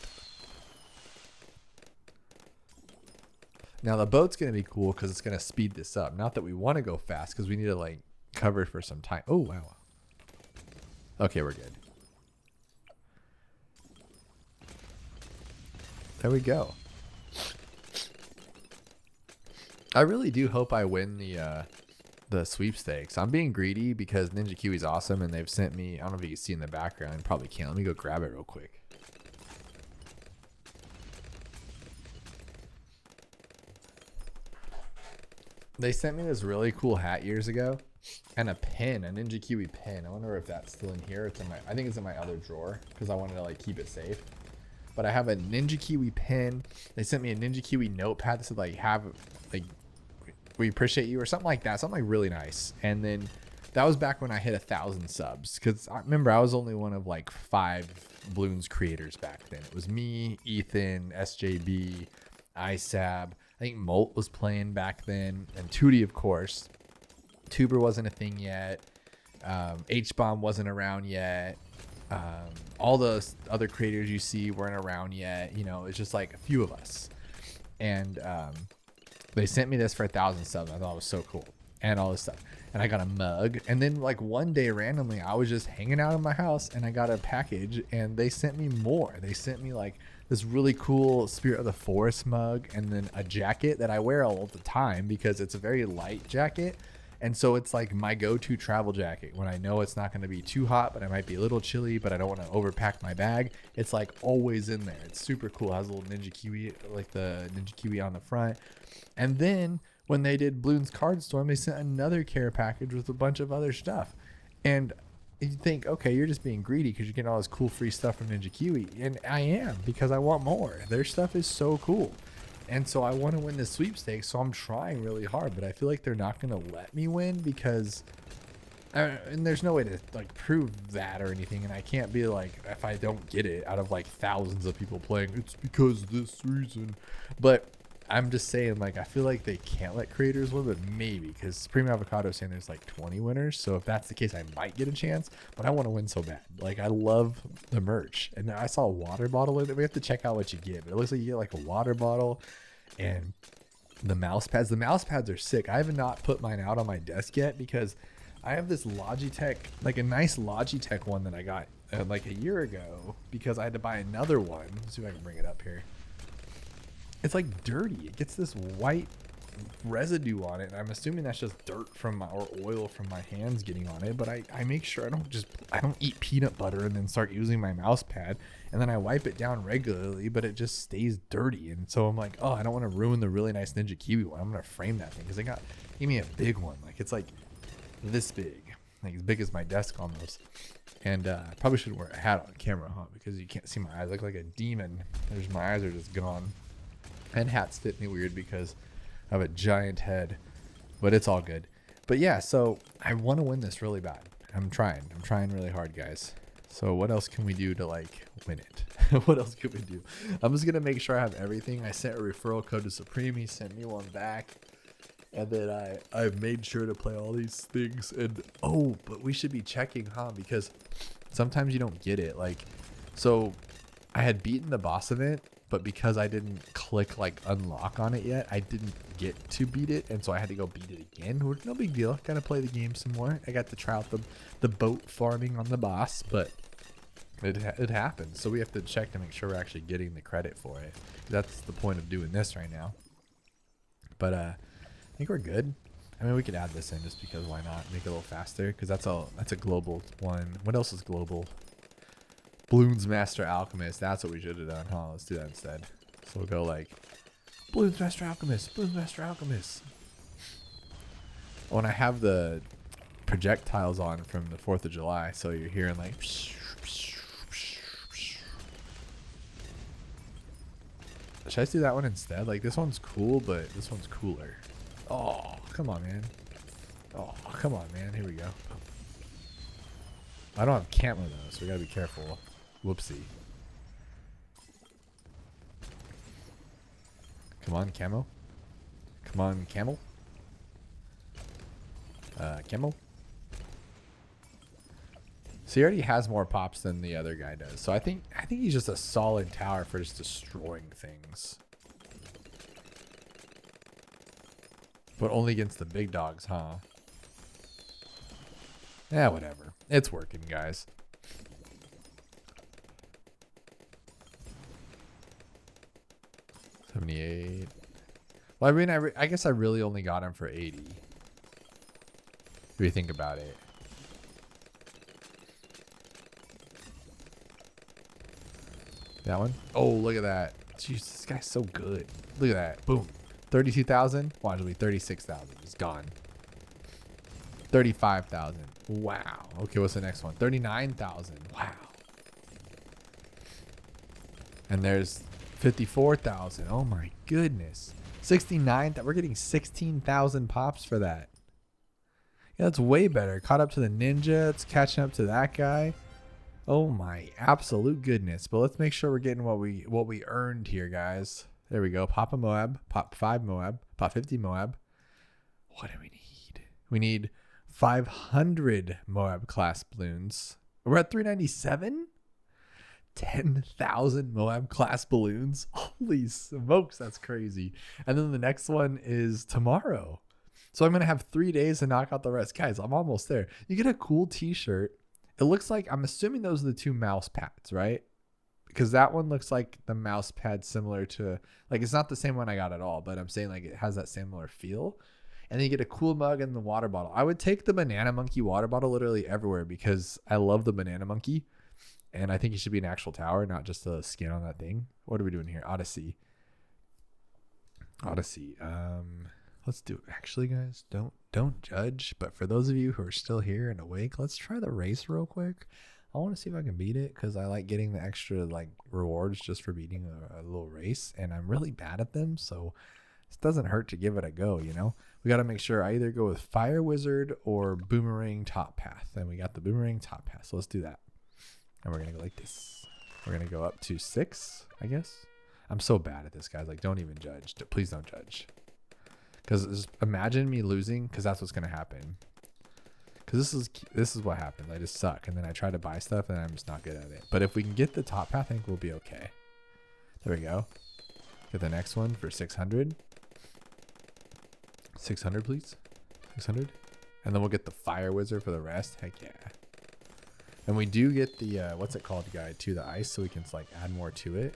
Now the boat's going to be cool because it's going to speed this up. Not that we want to go fast because we need to like cover for some time. Oh, wow. Okay, we're good. There we go. I really do hope I win the sweepstakes. I'm being greedy because Ninja Kiwi's awesome and they've sent me, I don't know if you can see in the background. Probably can't. Let me go grab it real quick. They sent me this really cool hat years ago and a pin, a Ninja Kiwi pin. I wonder if that's still in here. It's in my, I think it's in my other drawer because I wanted to like keep it safe. But I have a Ninja Kiwi pin. They sent me a Ninja Kiwi notepad that said like, we appreciate you or something like that. Something like really nice. And then that was back when I hit 1,000 subs. Cause I remember I was only one of like 5 Bloons creators back then. It was me, Ethan, SJB, ISAB. I think Molt was playing back then, and Tootie, of course. Tuber wasn't a thing yet. H-Bomb wasn't around yet. All the other creators you see weren't around yet. You know, it's just like a few of us. And they sent me this for 1,000 subs. I thought it was so cool, and all this stuff. And I got a mug. And then like one day randomly, I was just hanging out in my house, and I got a package, and they sent me more. They sent me like this really cool Spirit of the Forest mug, and then a jacket that I wear all the time because it's a very light jacket. And so it's like my go-to travel jacket when I know it's not going to be too hot, but I might be a little chilly, but I don't want to overpack my bag. It's like always in there. It's super cool. It has a little Ninja Kiwi, like the Ninja Kiwi on the front. And then when they did Bloons Card Storm, they sent another care package with a bunch of other stuff. And you think, okay, you're just being greedy because you're getting all this cool free stuff from Ninja Kiwi. And I am, because I want more. Their stuff is so cool. And so I want to win the sweepstakes, so I'm trying really hard. But I feel like they're not going to let me win because... and there's no way to like prove that or anything. And I can't be like, if I don't get it out of like thousands of people playing, it's because this reason. But I'm just saying, like, I feel like they can't let creators win, but maybe, because Supreme Avocado is saying there's like 20 winners. So if that's the case, I might get a chance, but I want to win so bad. Like, I love the merch. And I saw a water bottle in it. We have to check out what you get, but it looks like you get like a water bottle and The mouse pads. The mouse pads are sick. I have not put mine out on my desk yet because I have this Logitech, like a nice Logitech one that I got like a year ago because I had to buy another one. Let's see if I can bring it up here. It's like dirty. It gets this white residue on it, and I'm assuming that's just dirt from my, or oil from my hands getting on it. But I make sure I don't eat peanut butter and then start using my mouse pad, and then I wipe it down regularly, but it just stays dirty. And so I'm like, oh, I don't want to ruin the really nice Ninja Kiwi one. I'm gonna frame that thing because they gave me a big one. Like it's like this big, like as big as my desk almost. And I probably shouldn't wear a hat on camera, huh? Because you can't see my eyes. I look like a demon. My eyes are just gone. And hats fit me weird because I have a giant head, but it's all good. But yeah, so I want to win this really bad. I'm trying really hard, guys. So what else can we do to like win it? What else could we do? I'm just gonna make sure I have everything. I sent a referral code to Supreme. He sent me one back, and then I've made sure to play all these things. And oh, but we should be checking, huh? Because sometimes you don't get it. Like, so I had beaten the boss event, but because I didn't click like unlock on it yet, I didn't get to beat it, and so I had to go beat it again. No big deal. Gotta play the game some more. I got to try out the boat farming on the boss, but it happened. So we have to check to make sure we're actually getting the credit for it. That's the point of doing this right now. But I think we're good. I mean, we could add this in just because why not? Make it a little faster, because that's a global one. What else is global? Bloons Master Alchemist. That's what we should have done, huh? Let's do that instead. So we'll go like Bloons Master Alchemist, Bloons Master Alchemist. Oh, and I have the projectiles on from the 4th of July, so you're hearing like. Should I do that one instead? Like this one's cool, but this one's cooler. Oh, come on, man. Oh, come on, man. Here we go. I don't have camo though, so we gotta be careful. Whoopsie. Come on, camo. Come on, camel. Camo. So he already has more pops than the other guy does. So I think he's just a solid tower for just destroying things. But only against the big dogs, huh? Yeah, whatever. It's working, guys. 78. Well, I mean, I guess I really only got him for 80. If you think about it. That one? Oh, look at that. Jeez, this guy's so good. Look at that. Boom. 32,000. Watch, it'll be 36,000. It's gone. 35,000. Wow. Okay, what's the next one? 39,000. Wow. And there's 54,000. Oh my goodness. 69. We're getting 16,000 pops for that. Yeah, that's way better. Caught up to the ninja. It's catching up to that guy. Oh my absolute goodness. But let's make sure we're getting what we earned here, guys. There we go. Pop a Moab. Pop 5 Moab. Pop 50 Moab. What do we need? We need 500 Moab class balloons. We're at 397? 10,000 Moab class balloons. Holy smokes, that's crazy. And then the next one is tomorrow. So I'm going to have 3 days to knock out the rest. Guys, I'm almost there. You get a cool t-shirt. It looks like, I'm assuming those are the 2 mouse pads, right? Because that one looks like the mouse pad similar to, like, it's not the same one I got at all, but I'm saying like it has that similar feel. And then you get a cool mug and the water bottle. I would take the Banana Monkey water bottle literally everywhere because I love the Banana Monkey. And I think it should be an actual tower, not just a skin on that thing. What are we doing here? Odyssey. Let's do it. Actually, guys, don't judge. But for those of you who are still here and awake, let's try the race real quick. I want to see if I can beat it because I like getting the extra like rewards just for beating a little race. And I'm really bad at them, so it doesn't hurt to give it a go, you know? We got to make sure I either go with Fire Wizard or Boomerang Top Path. And we got the Boomerang Top Path, so let's do that. And we're going to go like this. We're going to go up to 6, I guess. I'm so bad at this, guys. Like, don't even judge. Please don't judge. Because imagine me losing, because that's what's going to happen. Because this is what happens. I just suck. And then I try to buy stuff, and I'm just not good at it. But if we can get the top path, I think we'll be okay. There we go. Get the next one for 600. 600, please. 600. And then we'll get the fire wizard for the rest. Heck yeah. And we do get the, what's it called, guide to the ice, so we can like add more to it.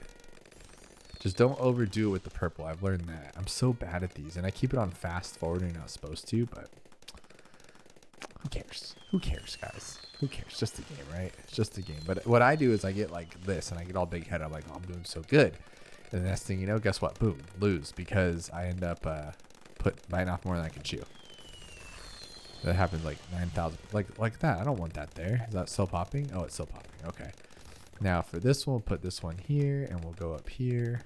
Just don't overdo it with the purple. I've learned that. I'm so bad at these, and I keep it on fast forward and you're not supposed to, but who cares? Who cares, guys? Who cares? Just a game, right? It's just a game. But what I do is I get like this, and I get all big headed. I'm like, oh, I'm doing so good. And the next thing you know, guess what? Boom, lose, because I end up biting off more than I can chew. That happens like 9,000, like that. I don't want that there. Is that still popping? Oh, it's still popping. Okay. Now for this one, we'll put this one here, and we'll go up here.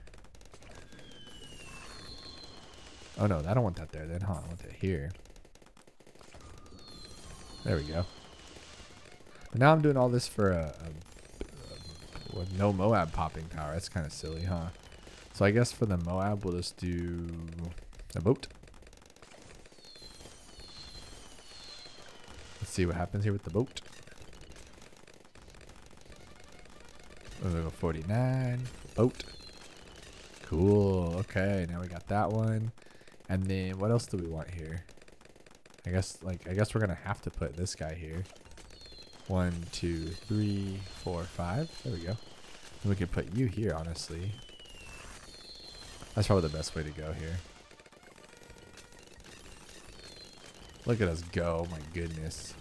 Oh no, I don't want that there then, huh? I want it here. There we go. But now I'm doing all this for with no Moab popping power. That's kind of silly, huh? So I guess for the Moab, we'll just do a boat. Let's see what happens here with the boat. We'll go 49. Boat. Cool. Okay, now we got that one. And then what else do we want here? I guess we're gonna have to put this guy here. 1, 2, 3, 4, 5. There we go. And we can put you here, honestly. That's probably the best way to go here. Look at us go, my goodness.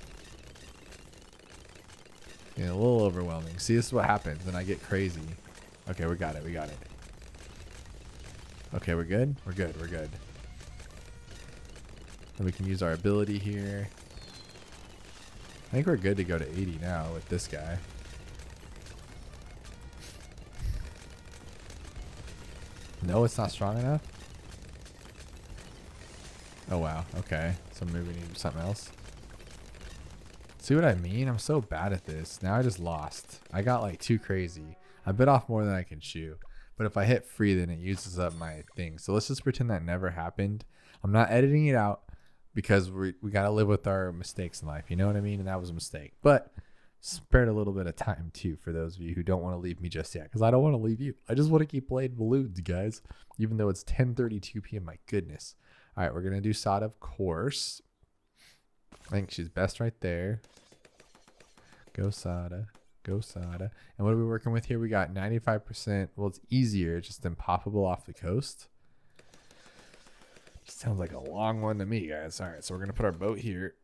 Yeah, a little overwhelming. See, this is what happens when I get crazy. Okay, we got it, we got it. Okay, we're good? We're good, we're good. And we can use our ability here. I think we're good to go to 80 now with this guy. No, it's not strong enough? Oh, wow. Okay. So maybe we need something else. See what I mean? I'm so bad at this. Now I just lost. I got like too crazy. I bit off more than I can chew. But if I hit free, then it uses up my thing. So let's just pretend that never happened. I'm not editing it out because we got to live with our mistakes in life. You know what I mean? And that was a mistake. But spared a little bit of time too for those of you who don't want to leave me just yet, because I don't want to leave you. I just want to keep playing Bloons, guys, even though it's 10:32 p.m. My goodness. All right, we're going to do Sada, of course. I think she's best right there. Go Sada. Go Sada. And what are we working with here? We got 95%. Well, it's easier. It's just impoppable off the coast. Sounds like a long one to me, guys. All right, so we're going to put our boat here.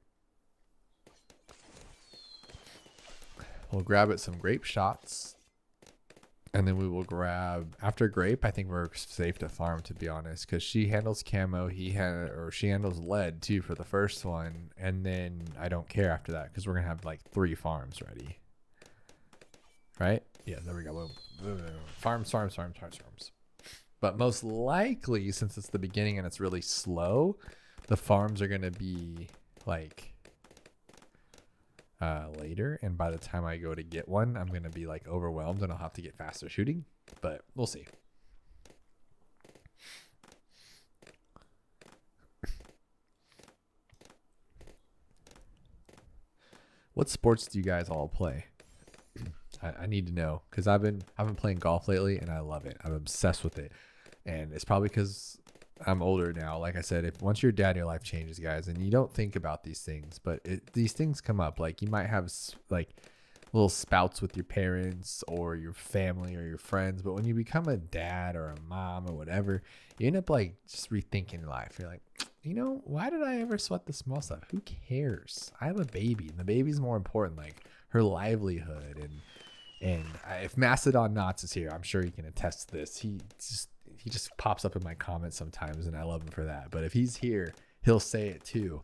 We'll grab it some grape shots. And then we will grab, after grape, I think we're safe to farm, to be honest, because she handles camo, she handles lead too for the first one, and then I don't care after that because we're gonna have like 3 farms ready, right? Yeah, there we go. Farms. But most likely, since it's the beginning and it's really slow, the farms are gonna be like later, and by the time I go to get one, I'm gonna be like overwhelmed and I'll have to get faster shooting, but we'll see. What sports do you guys all play? I need to know, because I've been playing golf lately and I love it. I'm obsessed with it, and it's probably because I'm older now. Like I said, if once you're a dad, your life changes, guys, and you don't think about these things, but these things come up. Like you might have like little spouts with your parents or your family or your friends, but when you become a dad or a mom or whatever, you end up like just rethinking life. You're like, you know, why did I ever sweat the small stuff? Who cares? I have a baby, and the baby's more important, like her livelihood. And if Macedon Knots is here, I'm sure he can attest to this. He just pops up in my comments sometimes, and I love him for that. But if he's here, he'll say it too.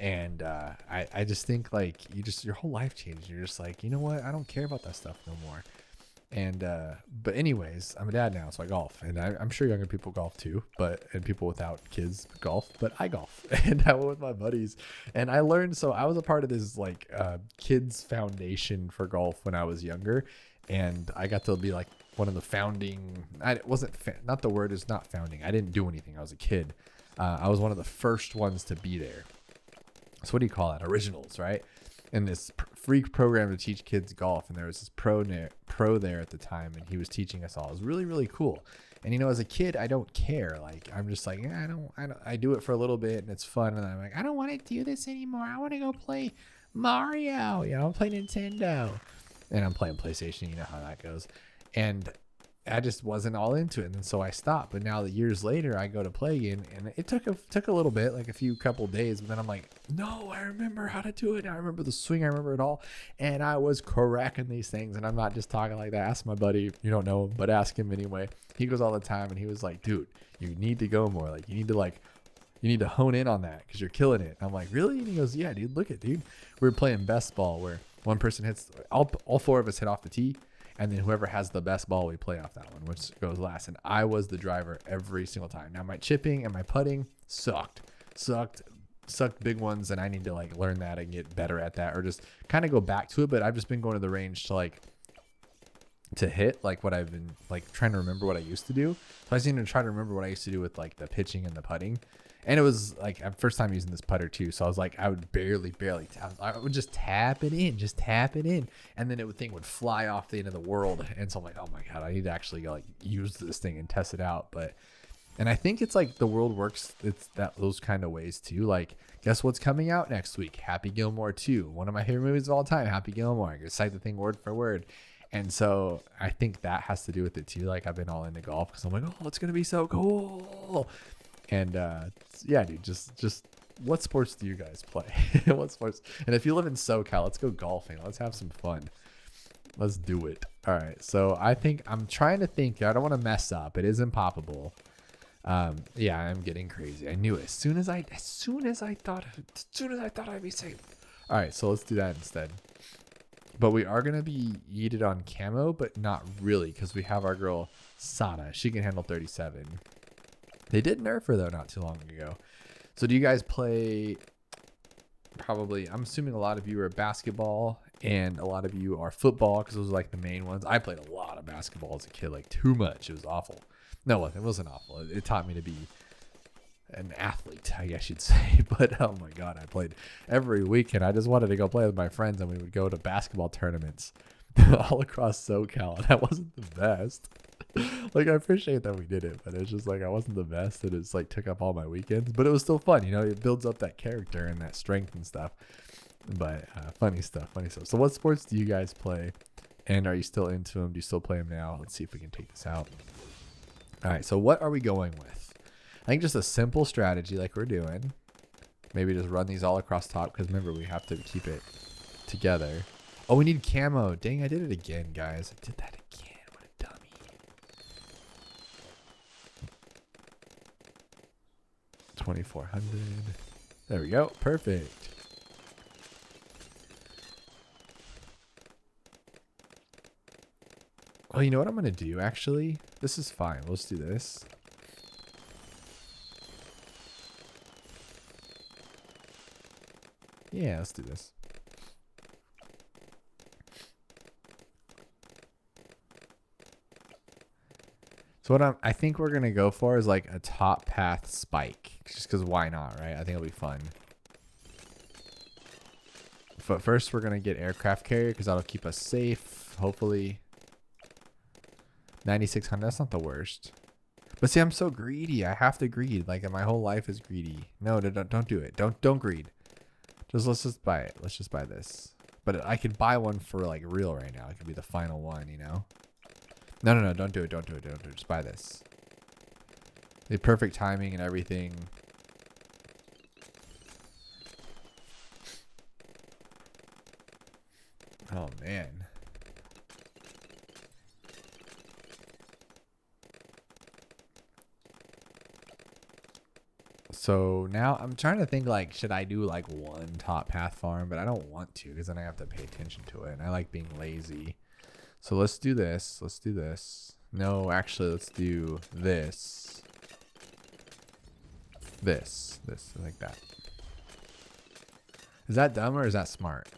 And I just think like your whole life changes. You're just like, you know what? I don't care about that stuff no more. And but anyways, I'm a dad now, so I golf, and I'm sure younger people golf too, and people without kids golf. But I golf, and I went with my buddies, and I learned. So I was a part of this like kids foundation for golf when I was younger, and I got to be like one of the founding. Not the word is not founding. I didn't do anything. I was a kid. I was one of the first ones to be there. So what do you call that? Originals, right? In this free program to teach kids golf, and there was this pro there at the time, and he was teaching us all. It was really, really cool. And you know, as a kid, I don't care. Like, I'm just like, yeah, I do it for a little bit and it's fun. And I'm like, I don't want to do this anymore. I want to go play Mario. You know, play Nintendo. And I'm playing PlayStation. You know how that goes. And I just wasn't all into it, and so I stopped. But now that years later, I go to play again, and it took a little bit, like a couple days. But then I'm like, no, I remember how to do it. I remember the swing. I remember it all, and I was correcting these things. And I'm not just talking like that. Ask my buddy. You don't know him, but ask him anyway. He goes all the time, and he was like, dude, you need to go more. Like, you need to hone in on that because you're killing it. And I'm like, really? And he goes, yeah, dude. Look at, dude. We were playing best ball where one person hits, all four of us hit off the tee. And then whoever has the best ball, we play off that one, which goes last. And I was the driver every single time. Now my chipping and my putting sucked big ones. And I need to like learn that and get better at that, or just kind of go back to it. But I've just been going to the range to hit like what I've been like trying to remember what I used to do. So I just need to try to remember what I used to do with like the pitching and the putting. And it was like first time using this putter too. So I was like, I would barely, I would just tap it in. And then thing would fly off the end of the world. And so I'm like, oh my God, I need to actually like use this thing and test it out. And I think it's like the world works. It's those kind of ways too. Like, guess what's coming out next week? Happy Gilmore 2. One of my favorite movies of all time, Happy Gilmore. I can cite the thing word for word. And so I think that has to do with it too. Like I've been all into golf because I'm like, oh, it's going to be so cool. And yeah, dude, just what sports do you guys play? What sports? And if you live in SoCal, let's go golfing. Let's have some fun. Let's do it. All right. So I'm trying to think. I don't want to mess up. It is impossible. Yeah, I'm getting crazy. I knew it. As soon as I thought I'd be safe. All right. So let's do that instead. But we are going to be yeeted on camo, but not really, because we have our girl Sana. She can handle 37. They did nerf her though not too long ago. So do you guys play? Probably, I'm assuming a lot of you are basketball and a lot of you are football, because those are like the main ones. I played a lot of basketball as a kid, like too much. It was awful. No, it wasn't awful. It taught me to be an athlete, I guess you'd say. But oh my God, I played every weekend. I just wanted to go play with my friends, and we would go to basketball tournaments all across SoCal, and that wasn't the best. Like, I appreciate that we did it, but it's just like I wasn't the best, and it's like took up all my weekends. But it was still fun, you know. It builds up that character and that strength and stuff. But funny stuff. So what sports do you guys play, and are you still into them? Do you still play them now? Let's see if we can take this out. All right, so what are we going with? I think just a simple strategy like we're doing. Maybe just run these all across top, because remember, we have to keep it together. Oh, we need camo. Dang, I did it again, guys. I did that again. 2400. There we go. Perfect. Oh, you know what I'm going to do, actually? This is fine. Let's do this. Yeah, let's do this. So what I think we're going to go for is like a top path spike. Just because why not, right? I think it'll be fun. But first we're going to get aircraft carrier, because that'll keep us safe, hopefully. 9600, that's not the worst. But see, I'm so greedy. I have to greed. Like, my whole life is greedy. No, don't do it. Don't greed. Let's just buy it. Let's just buy this. But I could buy one for like real right now. It could be the final one, you know? No, don't do it. Don't do it. Just buy this. The perfect timing and everything. Oh, man. So now I'm trying to think, like, should I do like one top path farm? But I don't want to, because then I have to pay attention to it. And I like being lazy. So let's do this. Let's do this. No, actually, let's do this. This, like that. Is that dumb or is that smart?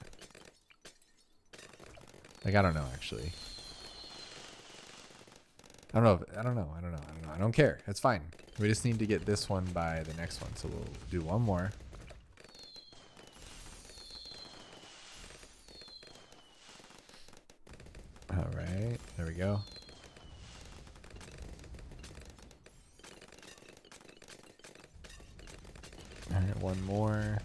Like, I don't know, actually. I don't know. I don't care. It's fine. We just need to get this one by the next one. So we'll do one more. All right, there we go. one more.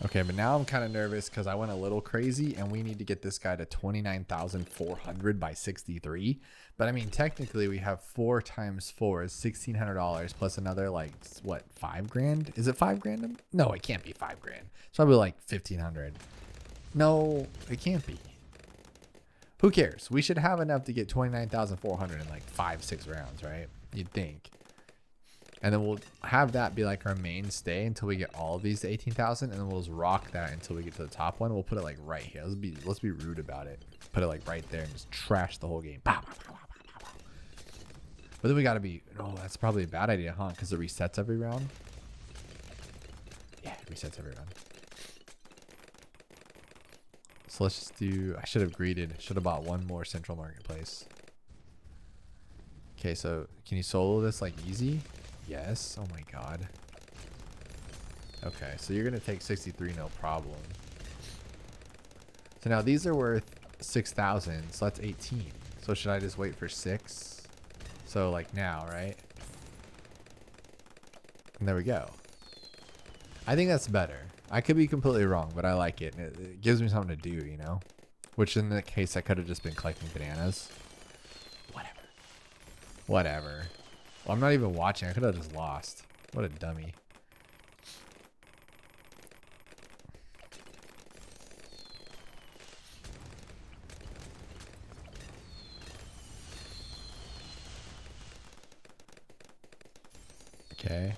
Okay, but now I'm kind of nervous because I went a little crazy and we need to get this guy to 29,400 by 63. But I mean, technically we have 4 times 4 is $1,600 plus another like, what, 5 grand? Is it 5 grand? No, it can't be 5 grand. It's probably like 1,500. No, it can't be. Who cares? We should have enough to get 29,400 in like 5-6 rounds, right? You'd think. And then we'll have that be like our mainstay until we get all of these to 18,000, and then we'll just rock that until we get to the top one. We'll put it like right here. Let's be rude about it. Put it like right there and just trash the whole game. Pow, pow, pow, pow, pow, pow. But then we gotta be. Oh, that's probably a bad idea, huh? Because it resets every round. Yeah, it resets every round. So let's just do. I should have greeted. Should have bought one more central marketplace. Okay, so can you solo this like easy? Yes. Oh my god. Okay, so you're gonna take 63, no problem. So now these are worth 6,000, so that's 18. So should I just wait for 6? So like now, right? And there we go. I think that's better. I could be completely wrong, but I like it. It gives me something to do, you know? Which in that case, I could have just been collecting bananas. Whatever. Well, I'm not even watching. I could have just lost. What a dummy. Okay.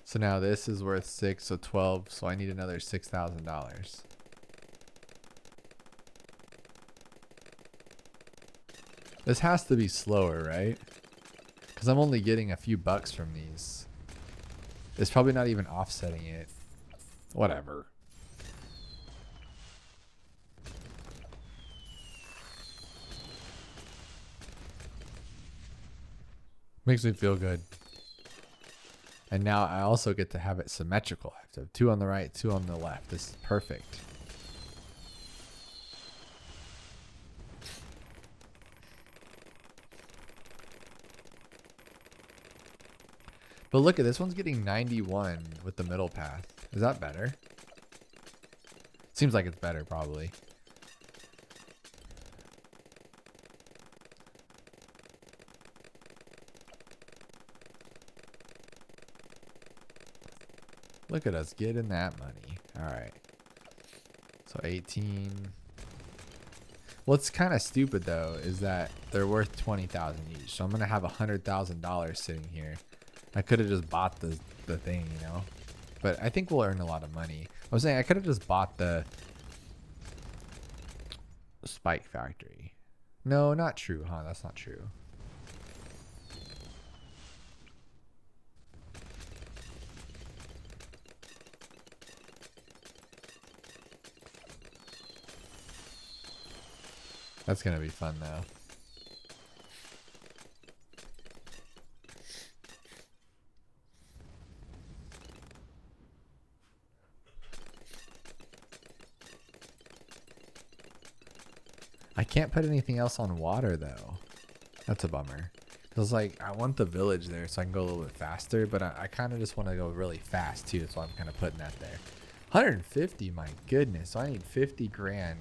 So now this is worth 6, so 12. So I need another $6,000. This has to be slower, right? Because I'm only getting a few bucks from these. It's probably not even offsetting it. Whatever. Makes me feel good. And now I also get to have it symmetrical. I have to have 2 on the right, 2 on the left. This is perfect. But look at this one's getting 91 with the middle path. Is that better? Seems like it's better, probably. Look at us getting that money. All right. So 18. What's kind of stupid though is that they're worth 20,000 each. So I'm gonna have $100,000 sitting here. I could have just bought the thing, you know. But I think we'll earn a lot of money. I was saying I could have just bought the Spike Factory. No, not true, huh? That's not true. That's gonna be fun though. I can't put anything else on water though. That's a bummer. Cause like I want the village there so I can go a little bit faster, but I kind of just want to go really fast too. So I'm kind of putting that there. 150, my goodness. So I need 50 grand.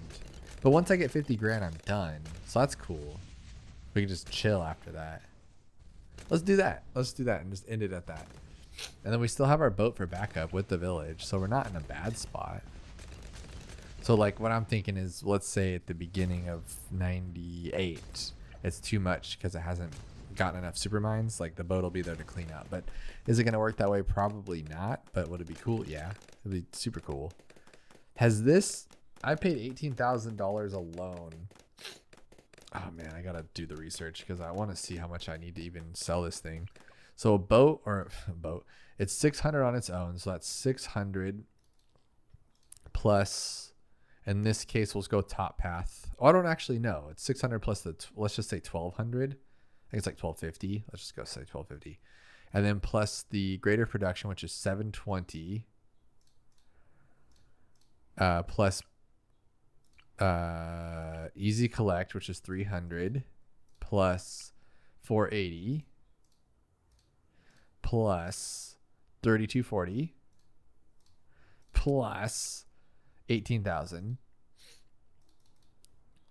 But once I get 50 grand, I'm done. So that's cool. We can just chill after that. Let's do that. Let's do that and just end it at that. And then we still have our boat for backup with the village. So we're not in a bad spot. So like what I'm thinking is, let's say at the beginning of 98, it's too much because it hasn't gotten enough super mines. Like the boat will be there to clean up. But is it going to work that way? Probably not. But would it be cool? Yeah, it'd be super cool. Has this, I paid $18,000 alone. Oh man, I got to do the research because I want to see how much I need to even sell this thing. So a boat it's 600 on its own. So that's 600 plus. In this case, we'll go top path. Oh, I don't actually know. It's 600 plus let's just say 1,200. I think it's like 1,250. Let's just go say 1,250. And then plus the greater production, which is 720. Plus easy collect, which is 300. Plus 480. plus 3240 plus 18,000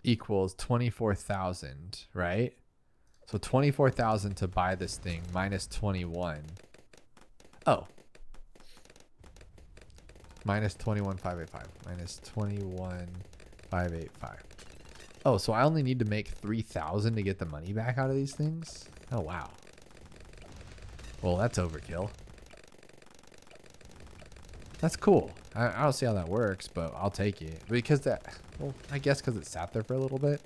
equals 24,000, right? So 24,000 to buy this thing minus 21. Oh. Minus 21,585. Minus 21,585. Oh, so I only need to make 3,000 to get the money back out of these things? Oh, wow. Well, that's overkill. That's cool. I don't see how that works, but I'll take it. Because that, well, I guess because it sat there for a little bit.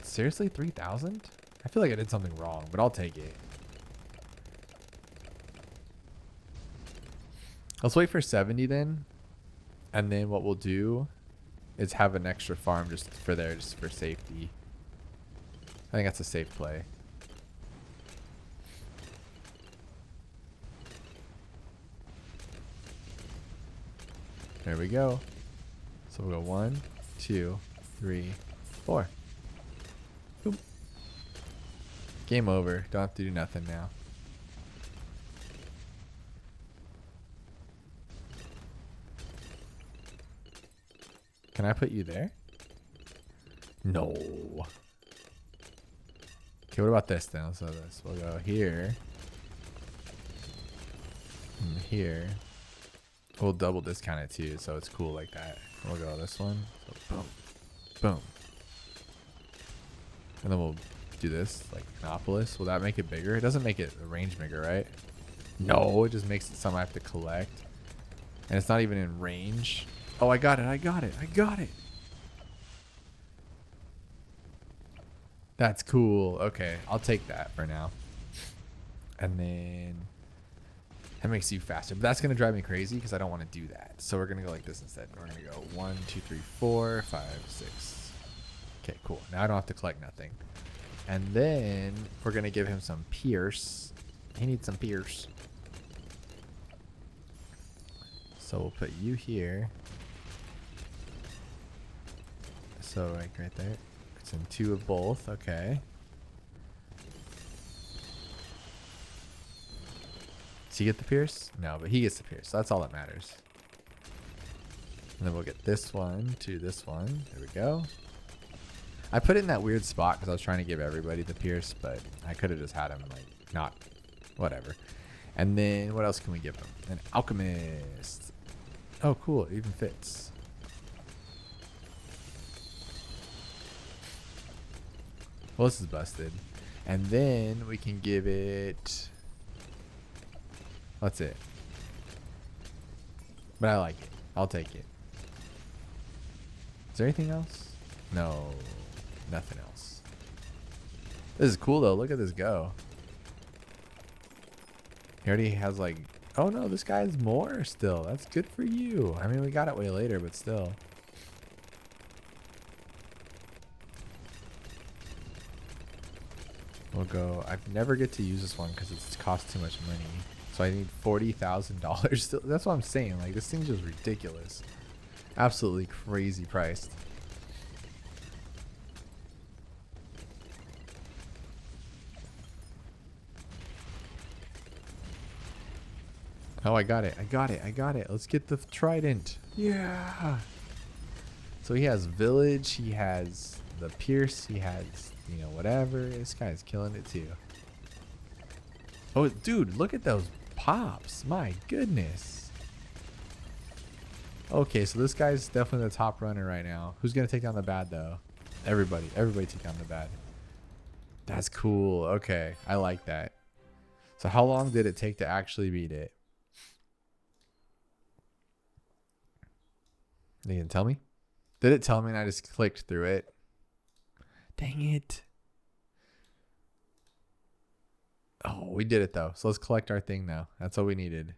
Seriously, 3,000? I feel like I did something wrong, but I'll take it. Let's wait for 70 then. And then what we'll do is have an extra farm just for there, just for safety. I think that's a safe play. There we go. So we'll go 1, 2, 3, 4. Boom. Game over. Don't have to do nothing now. Can I put you there? No. Okay, what about this then? Let's do this. We'll go here. And here. We'll double discount it too, so it's cool like that. We'll go this one. So boom. Boom. And then we'll do this, like Monopolis. Will that make it bigger? It doesn't make it the range bigger, right? No, it just makes it something I have to collect. And it's not even in range. Oh, I got it. I got it. I got it. That's cool. Okay, I'll take that for now. And then that makes you faster. But that's going to drive me crazy because I don't want to do that. So we're going to go like this instead. We're going to go 1, 2, 3, 4, 5, 6. Okay, cool. Now I don't have to collect nothing. And then we're going to give him some pierce. He needs some pierce. So we'll put you here. So like right there. It's in 2 of both. Okay. Does he get the pierce? No, but he gets the pierce. So that's all that matters. And then we'll get this one to this one. There we go. I put it in that weird spot because I was trying to give everybody the pierce, but I could have just had him like not, whatever. And then what else can we give him? An alchemist. Oh, cool. It even fits. Well, this is busted. And then we can give it. That's it. But I like it. I'll take it. Is there anything else? No. Nothing else. This is cool though. Look at this go. He already has like. Oh no, this guy has more still. That's good for you. I mean, we got it way later, but still. We'll go. I never get to use this one because it costs too much money. So I need $40,000 still. That's what I'm saying. Like, this thing's just ridiculous. Absolutely crazy priced. Oh, I got it. I got it. I got it. Let's get the trident. Yeah. So he has village. He has the pierce. He has, you know, whatever. This guy's killing it too. Oh, dude, look at those pops. My goodness. Okay, so this guy's definitely the top runner right now. Who's going to take down the bad, though? Everybody. Everybody take down the bad. That's cool. Okay, I like that. So how long did it take to actually beat it? They didn't tell me? Did it tell me and I just clicked through it? Dang it. Oh, we did it though. So let's collect our thing now. That's all we needed.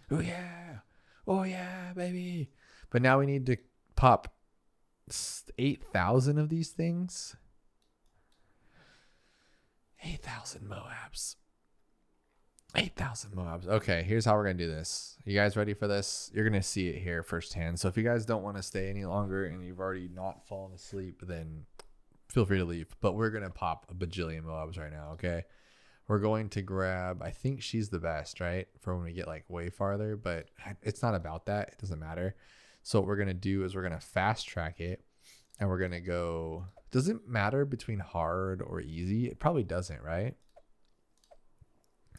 Oh yeah. Oh yeah, baby. But now we need to pop 8,000 of these things. 8,000 Moabs. 8,000 Moabs. Okay, here's how we're going to do this. You guys ready for this? You're going to see it here firsthand. So if you guys don't want to stay any longer and you've already not fallen asleep, then feel free to leave. But we're going to pop a bajillion Moabs right now, okay? We're going to grab, I think she's the best, right? For when we get like way farther, but it's not about that. It doesn't matter. So what we're going to do is we're going to fast track it, and we're going to go, does it matter between hard or easy? It probably doesn't, right?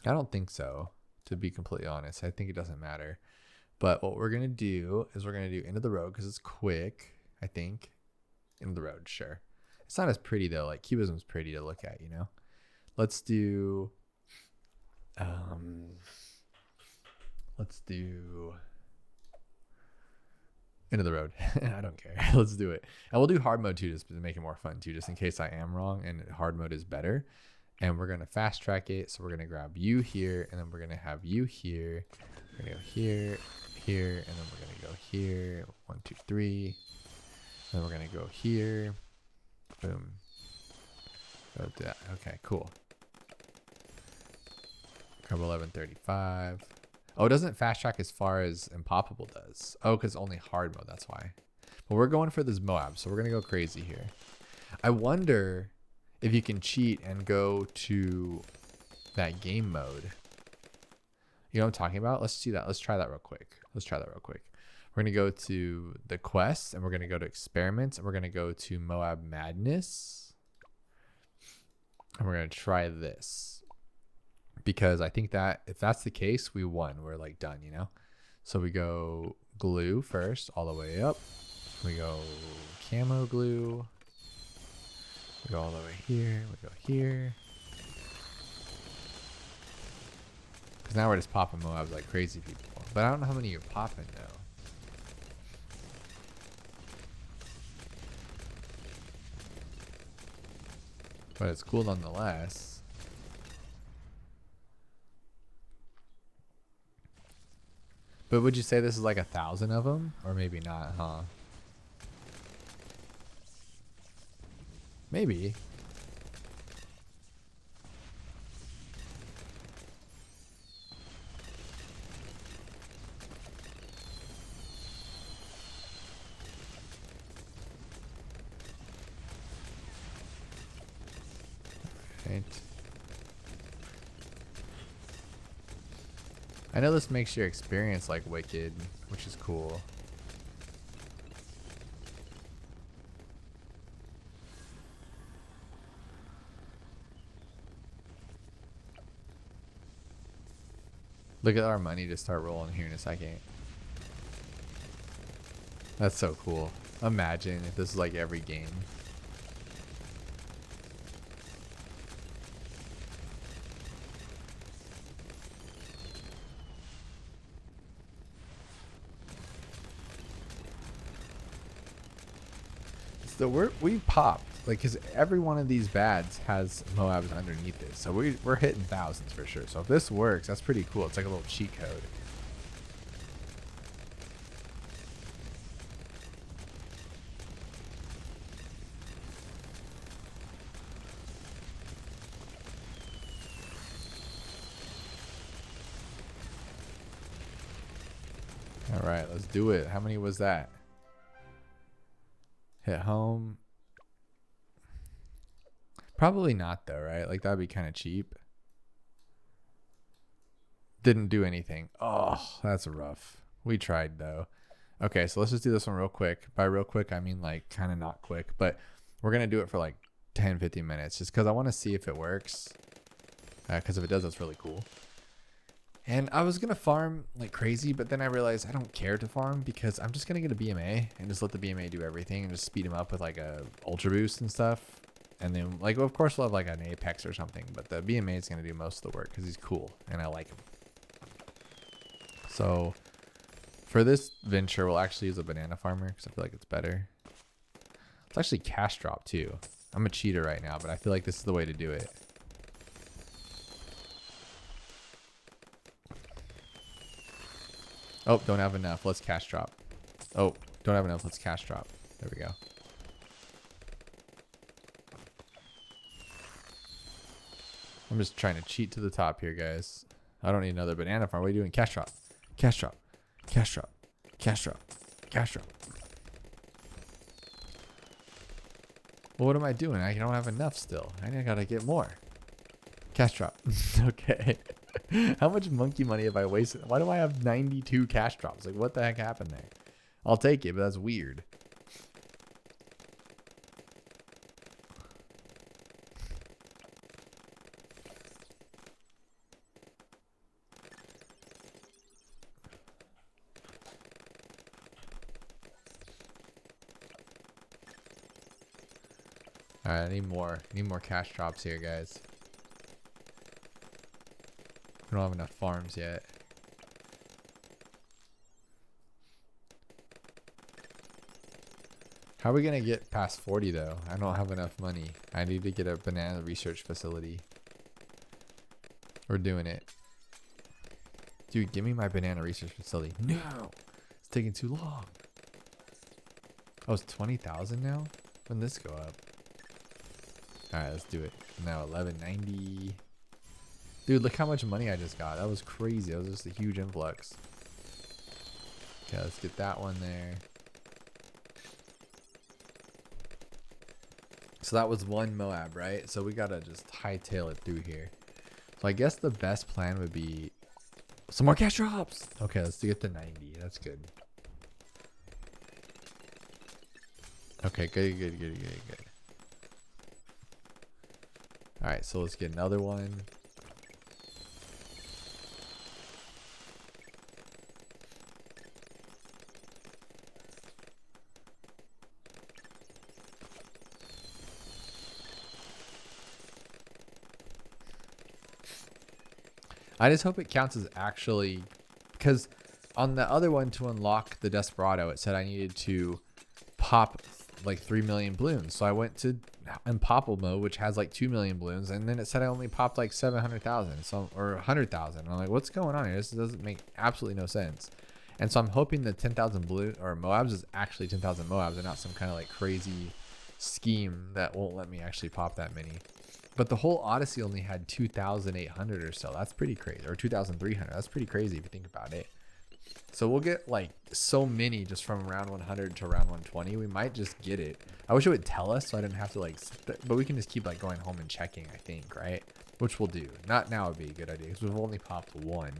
I don't think so, to be completely honest. I think it doesn't matter. But what we're going to do is we're going to do end of the road because it's quick, I think. End of the road, sure. It's not as pretty though. Like Cubism's pretty to look at, you know? Let's do end of the road. I don't care. Let's do it. And we'll do hard mode too, just to make it more fun too, just in case I am wrong and hard mode is better. And we're going to fast track it. So we're going to grab you here, and then we're going to have you here. We're going to go here, here, and then we're going to go here. 1, 2, 3. And then we're going to go here. Boom. Go to that. Okay, cool. Grab 1135. Oh, it doesn't fast track as far as Impoppable does. Oh, because only hard mode, that's why. But we're going for this Moab, so we're going to go crazy here. I wonder if you can cheat and go to that game mode. You know what I'm talking about? Let's do that. Let's try that real quick. We're going to go to the quests, and we're going to go to experiments, and we're going to go to Moab Madness. And we're going to try this. Because I think that if that's the case, we won. We're like done, you know? So we go glue first, all the way up. We go camo glue. We go all the way here. We go here. Because now we're just popping Moabs like crazy people. But I don't know how many you're popping though. But it's cool nonetheless. But would you say this is like 1,000 of them? Or maybe not, huh? Maybe. Right. I know this makes your experience like wicked, which is cool. Look at our money just start rolling here in a second. That's so cool. Imagine if this is like every game. So we popped, like, because every one of these bads has Moabs underneath it. So we're hitting thousands for sure. So if this works, that's pretty cool. It's like a little cheat code. All right, let's do it. How many was that? Hit home. Probably not though, right? Like that'd be kind of cheap. Didn't do anything. Oh, that's rough. We tried though. Okay, so let's just do this one real quick. By real quick, I mean like kind of not quick, but we're going to do it for like 10, 15 minutes just because I want to see if it works. Because if it does, that's really cool. And I was going to farm like crazy, but then I realized I don't care to farm because I'm just going to get a BMA and just let the BMA do everything and just speed him up with like a ultra boost and stuff. And then like, of course we'll have like an Apex or something, but the BMA is going to do most of the work because he's cool and I like him. So for this venture, we'll actually use a banana farmer because I feel like it's better. It's actually cash drop too. I'm a cheater right now, but I feel like this is the way to do it. Oh, don't have enough. Let's cash drop. Oh, don't have enough. Let's cash drop. There we go. I'm just trying to cheat to the top here, guys. I don't need another banana farm. What are you doing? Cash drop. Cash drop. Cash drop. Cash drop. Cash drop. Well, what am I doing? I don't have enough still. I gotta get more. Cash drop. Okay. How much monkey money have I wasted? Why do I have 92 cash drops? Like, what the heck happened there? I'll take it, but that's weird. Alright, I need more. Cash drops here, guys. We don't have enough farms yet. How are we gonna get past 40 though? I don't have enough money. I need to get a banana research facility. We're doing it. Dude, give me my banana research facility. No! It's taking too long. Oh, it's 20,000 now? When did this go up? Alright, let's do it. Now 1190. Dude, look how much money I just got. That was crazy. That was just a huge influx. Okay, let's get that one there. So that was one Moab, right? So we gotta just hightail it through here. So I guess the best plan would be some more cash drops. Okay, let's get to 90. That's good. Okay, good. Alright, so let's get another one. I just hope it counts as actually, because on the other one to unlock the Desperado, it said I needed to pop like 3 million balloons. So I went to Impopple mode, which has like 2 million balloons, and then it said I only popped like 700,000, so or 100,000. I'm like, what's going on here? This doesn't make absolutely no sense. And so I'm hoping the 10,000 balloon or Moabs is actually 10,000 Moabs and not some kind of like crazy scheme that won't let me actually pop that many. But the whole Odyssey only had 2,800 or so. That's pretty crazy. Or 2,300. That's pretty crazy if you think about it. So we'll get like so many just from round 100 to round 120. We might just get it. I wish it would tell us so I didn't have to like, but we can just keep like going home and checking, I think, right? Which we'll do. Not now would be a good idea because we've only popped one.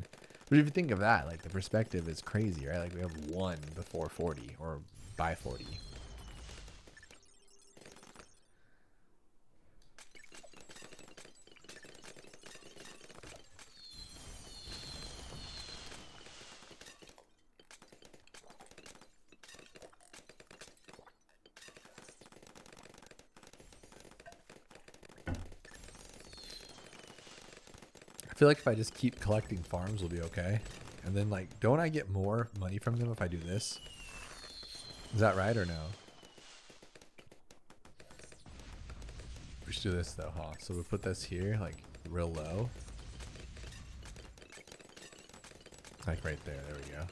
But if you think of that, like the perspective is crazy, right? Like we have one before 40 or by 40. I feel like if I just keep collecting farms, we'll be okay. And then, like, don't I get more money from them if I do this? Is that right or no? We should do this though, huh? So we put this here, like, real low. Like right there. There we go.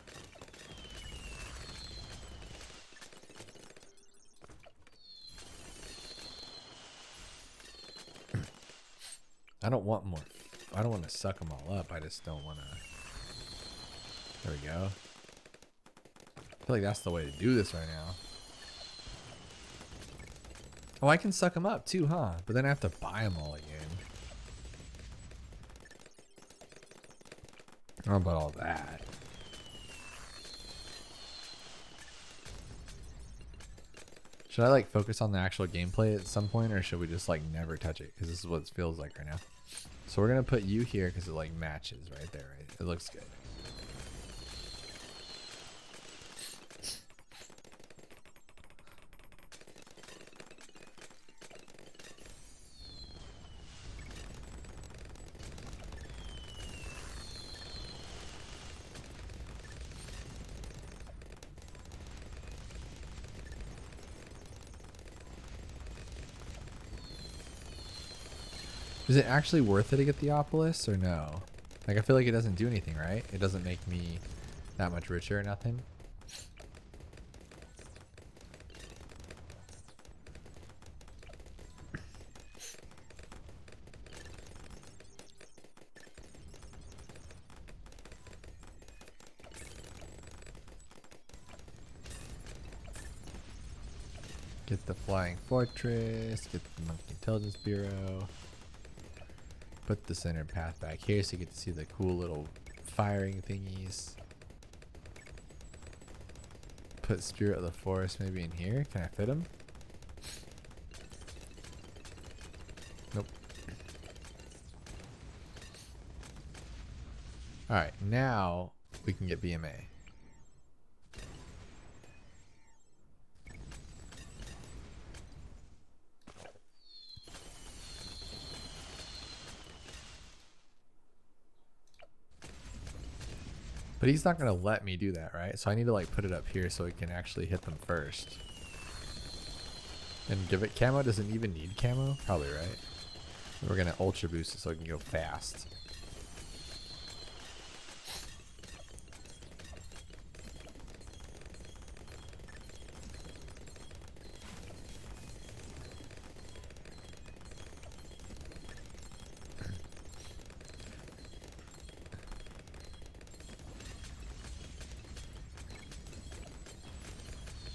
I don't want more. I don't want to suck them all up. I just don't want to. There we go. I feel like that's the way to do this right now. Oh, I can suck them up too, huh? But then I have to buy them all again. How about all that? Should I like focus on the actual gameplay at some point, or should we just like never touch it? Because this is what it feels like right now. So we're gonna put you here because it like matches right there, right? It looks good. Is it actually worth it to get the Opolis or no? Like, I feel like it doesn't do anything, right? It doesn't make me that much richer or nothing. Get the Flying Fortress, get the Monkey Intelligence Bureau. put the center path back here so you get to see the cool little firing thingies. Put Spirit of the Forest maybe in here. Can I fit him? Nope. Alright, now we can get BMA. But he's not going to let me do that, right? So I need to like put it up here so it can actually hit them first. And give it camo. Does it even need camo? Probably, right? We're going to ultra boost it so it can go fast.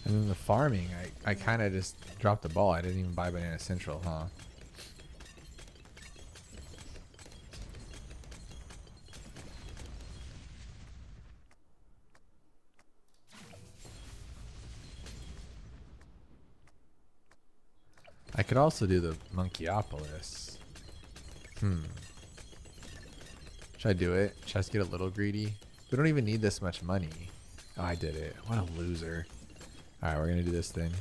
And then the farming, I kind of just dropped the ball. I didn't even buy Banana Central, huh? I could also do the Monkeyopolis. Should I do it? Should I just get a little greedy? We don't even need this much money. Oh, I did it. What a loser. Alright, we're gonna do this thing.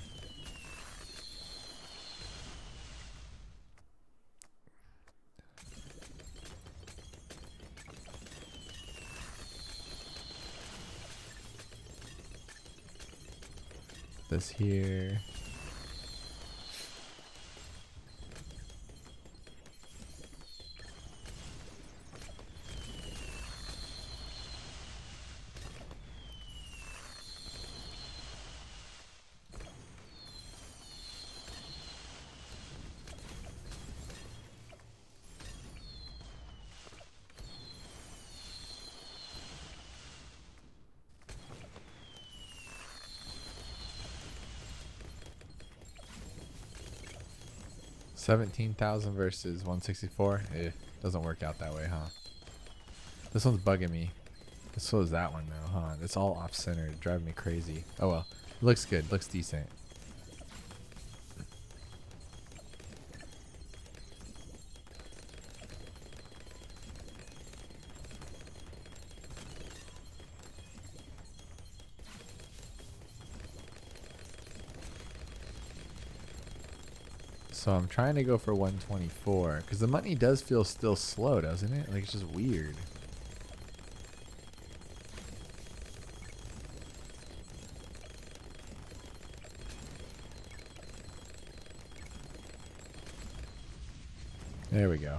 This here. $17,000 versus 164. Doesn't work out that way, huh? This one's bugging me. So is that one though, huh? It's all off center, driving me crazy. Oh well, looks good, looks decent. So I'm trying to go for 124 because the money does feel still slow, doesn't it? Like it's just weird. There we go.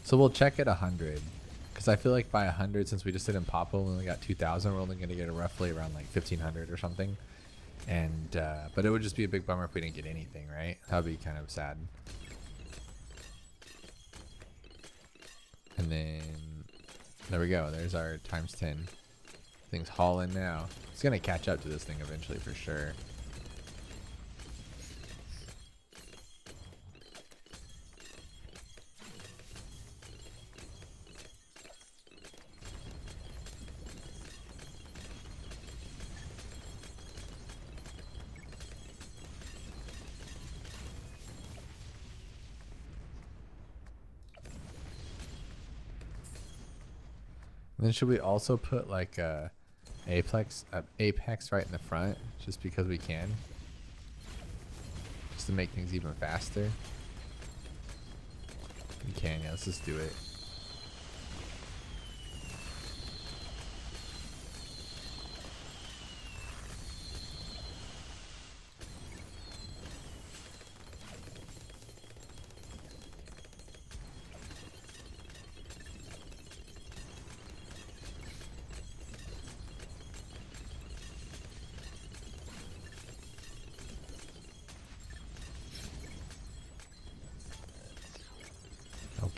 So we'll check at 100 because I feel like by 100, since we just did in Papa, we only got 2,000. We're only going to get it roughly around like 1,500 or something. And but it would just be a big bummer if we didn't get anything, right? That would be kind of sad. And then there we go. There's our times 10. Thing's hauling now. It's going to catch up to this thing eventually for sure. And then should we also put like a apex right in the front just because we can? Just to make things even faster. We can, yeah, let's just do it.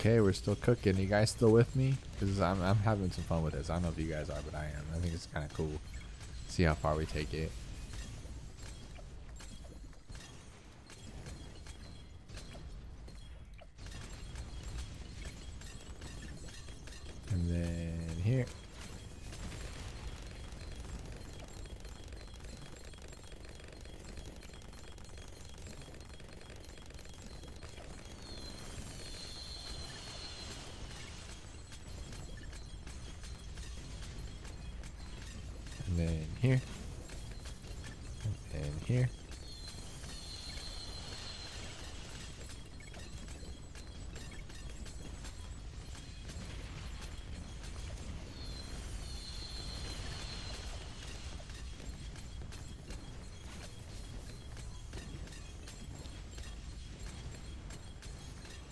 Okay, we're still cooking. You guys still with me? Because I'm having some fun with this. I don't know if you guys are, but I am. I think it's kind of cool. See how far we take it. And then here. And then here. And here.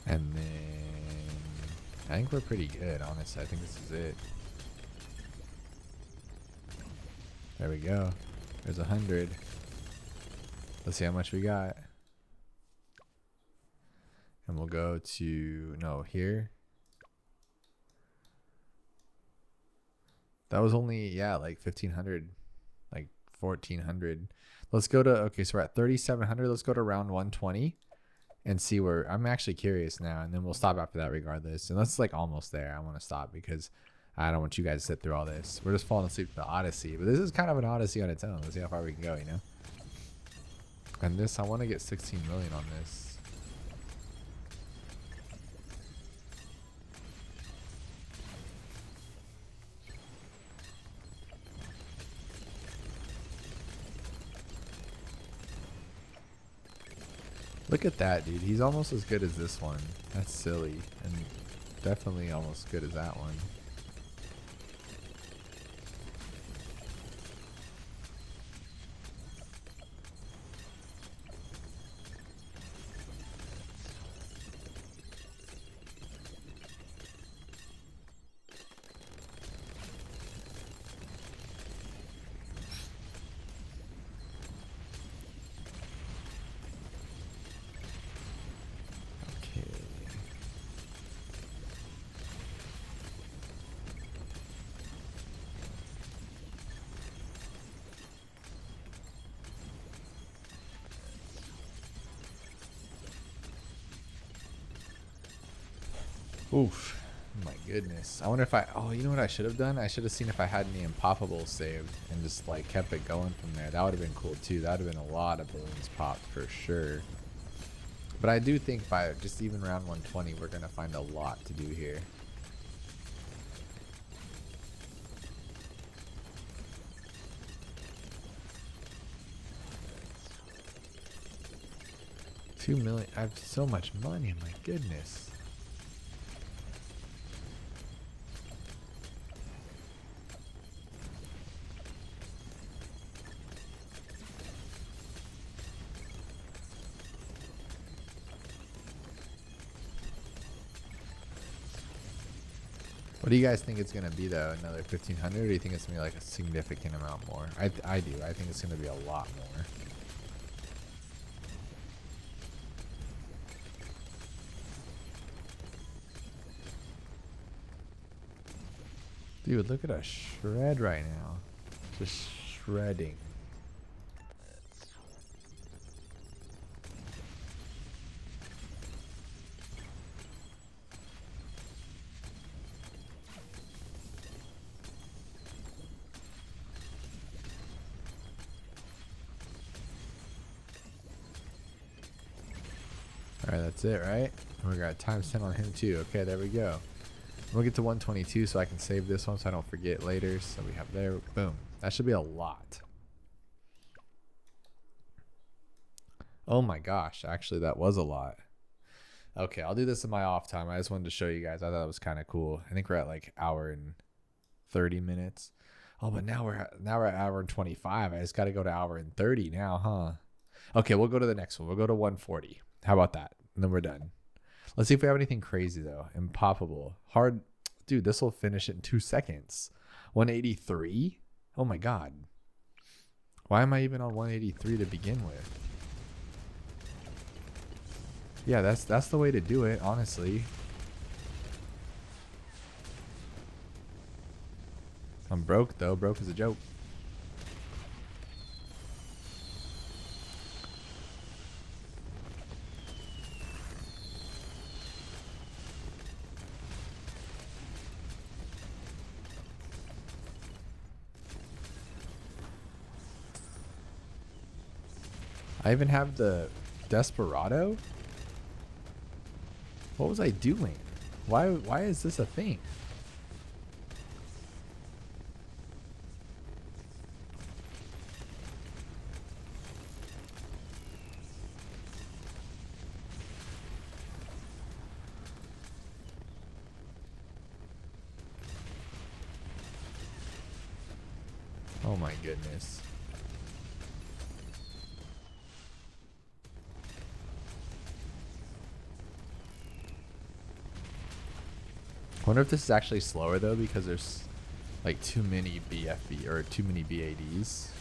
And then I think we're pretty good, honestly. I think this is it. There we go. There's 100. Let's see how much we got. And we'll go to, no, here. That was only, yeah, like 1,500, like 1,400. Let's go to, okay, so we're at 3,700. Let's go to round 120 and see where, I'm actually curious now. And then we'll stop after that regardless. And that's like almost there. I want to stop because I don't want you guys to sit through all this. We're just falling asleep to the Odyssey. But this is kind of an Odyssey on its own. Let's see how far we can go, you know? And this, I want to get 16 million on this. Look at that, dude. He's almost as good as this one. That's silly. And definitely almost good as that one. Oof. My goodness. I wonder if oh, you know what I should have done? I should have seen if I had any impoppables saved and just like kept it going from there. That would have been cool too. That would have been a lot of balloons popped for sure. But I do think by just even round 120, we're going to find a lot to do here. $2 million. I have so much money. My goodness. What do you guys think it's going to be though? Another 1,500? Or do you think it's going to be like a significant amount more? I do. I think it's going to be a lot more. Dude, look at us shred right now. Just shredding. Alright, that's it, right? We got times 10 on him too. Okay, there we go. We'll get to 122 so I can save this one so I don't forget later. So we have there, boom. That should be a lot. Oh my gosh, actually that was a lot. Okay, I'll do this in my off time. I just wanted to show you guys. I thought it was kind of cool. I think we're at like hour and 30 minutes. Oh, but now we're at hour and 25. I just got to go to hour and 30 now, huh? Okay, we'll go to the next one. We'll go to 140. How about that? And then we're done. Let's see if we have anything crazy though. Impoppable. Hard. Dude, this will finish it in 2 seconds. 183? Oh my god. Why am I even on 183 to begin with? Yeah, that's the way to do it, honestly. I'm broke though. Broke is a joke. I even have the Desperado. What was I doing? Why is this a thing? Oh my goodness. I wonder if this is actually slower though, because there's like too many BFB or too many BADs.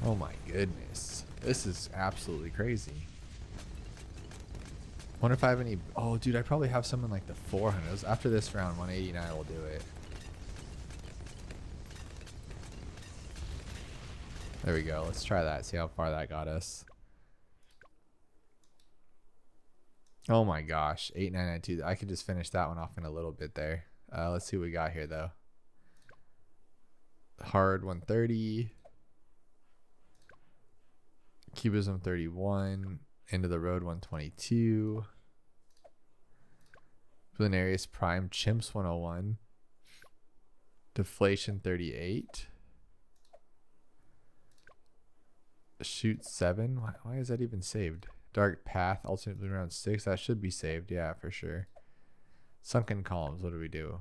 Oh my goodness. This is absolutely crazy. Wonder if I have any. Oh dude, I probably have some in like the 400s. After this round, 189 will do it. There we go. Let's try that. See how far that got us. Oh my gosh. 8992. I could just finish that one off in a little bit there. Let's see what we got here though. Hard 130. Cubism 31. End of the road 122. Planarius Prime Chimps 101. Deflation 38. Shoot 7. Why is that even saved? Dark Path ultimately round 6. That should be saved. Yeah, for sure. Sunken Columns. What do we do?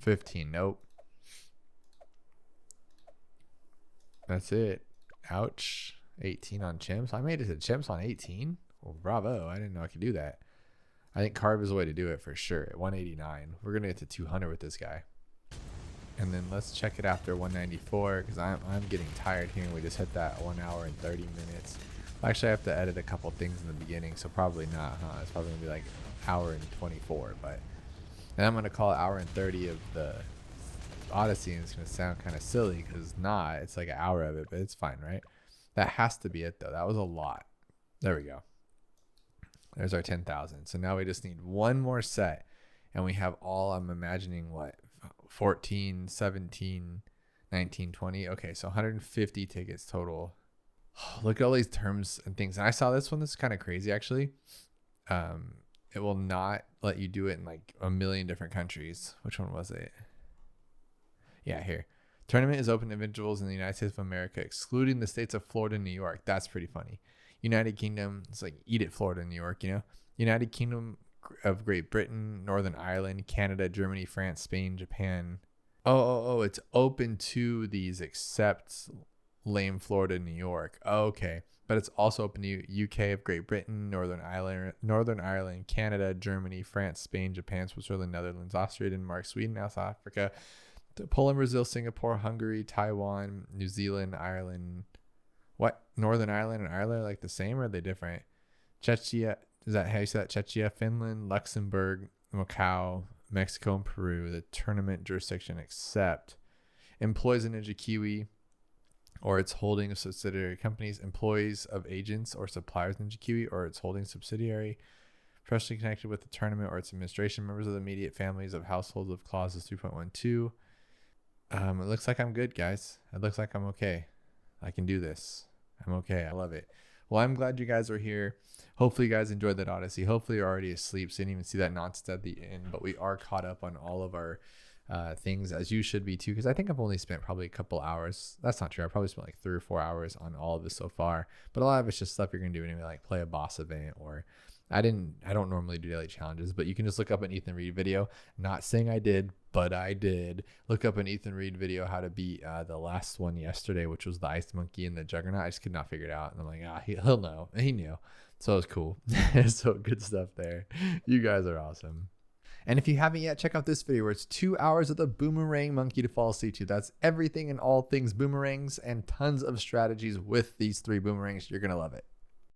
15. Nope. That's it. Ouch. 18 on Chimps. I made it to Chimps on 18. Well, bravo. I didn't know I could do that. I think Carve is the way to do it for sure. At 189. We're going to get to 200 with this guy. And then let's check it after 194, because I'm getting tired here. We just hit that 1 hour and 30 minutes. Actually, I have to edit a couple things in the beginning, so probably not, huh? It's probably gonna be like hour and 24, but and I'm gonna call it hour and 30 of the Odyssey, and it's gonna sound kind of silly because it's not. It's like an hour of it, but it's fine, right? That has to be it though. That was a lot. There we go. There's our 10,000. So now we just need one more set, and we have all. I'm imagining what. 14, 17, 19, 20. Okay, so 150 tickets total. Look at all these terms and things. And I saw this one. This is kind of crazy, actually. It will not let you do it in like a million different countries. Which one was it? Yeah, here. Tournament is open to individuals in the United States of America, excluding the states of Florida and New York. That's pretty funny. United Kingdom. It's like eat it, Florida and New York, you know? United Kingdom of Great Britain, Northern Ireland, Canada, Germany, France, Spain, Japan. Oh, it's open to these except lame Florida, New York. Oh, okay. But it's also open to UK of Great Britain, Northern Ireland, Canada, Germany, France, Spain, Japan, Switzerland, Netherlands, Austria, Denmark, Sweden, South Africa, Poland, Brazil, Singapore, Hungary, Taiwan, New Zealand, Ireland. What? Northern Ireland and Ireland are like the same, or are they different? Czechia. Is that how you say that? Czechia, Finland, Luxembourg, Macau, Mexico, and Peru. The tournament jurisdiction except employs a Ninja Kiwi or its holding of subsidiary companies, employees of agents or suppliers Ninja Kiwi or its holding subsidiary, professionally connected with the tournament or its administration, members of the immediate families of households of clauses 3.12. It looks like I'm good, guys. It looks like I'm okay. I can do this. I'm okay. I love it. Well, I'm glad you guys are here. Hopefully you guys enjoyed that Odyssey. Hopefully you're already asleep, so you didn't even see that nonsense at the end. But we are caught up on all of our things, as you should be too, because I think I've only spent probably a couple hours. That's not true. I probably spent like 3 or 4 hours on all of this so far. But a lot of it's just stuff you're gonna do anyway, like play a boss event, or I don't normally do daily challenges, but you can just look up an Ethan Reed video. Not saying I did, but I did. Look up an Ethan Reed video how to beat the last one yesterday, which was the Ice Monkey and the Juggernaut. I just could not figure it out. And I'm like, he'll know. And he knew. So it was cool. So good stuff there. You guys are awesome. And if you haven't yet, check out this video where it's 2 hours of the boomerang monkey to fall asleep to. That's everything and all things boomerangs and tons of strategies with these 3 boomerangs. You're going to love it.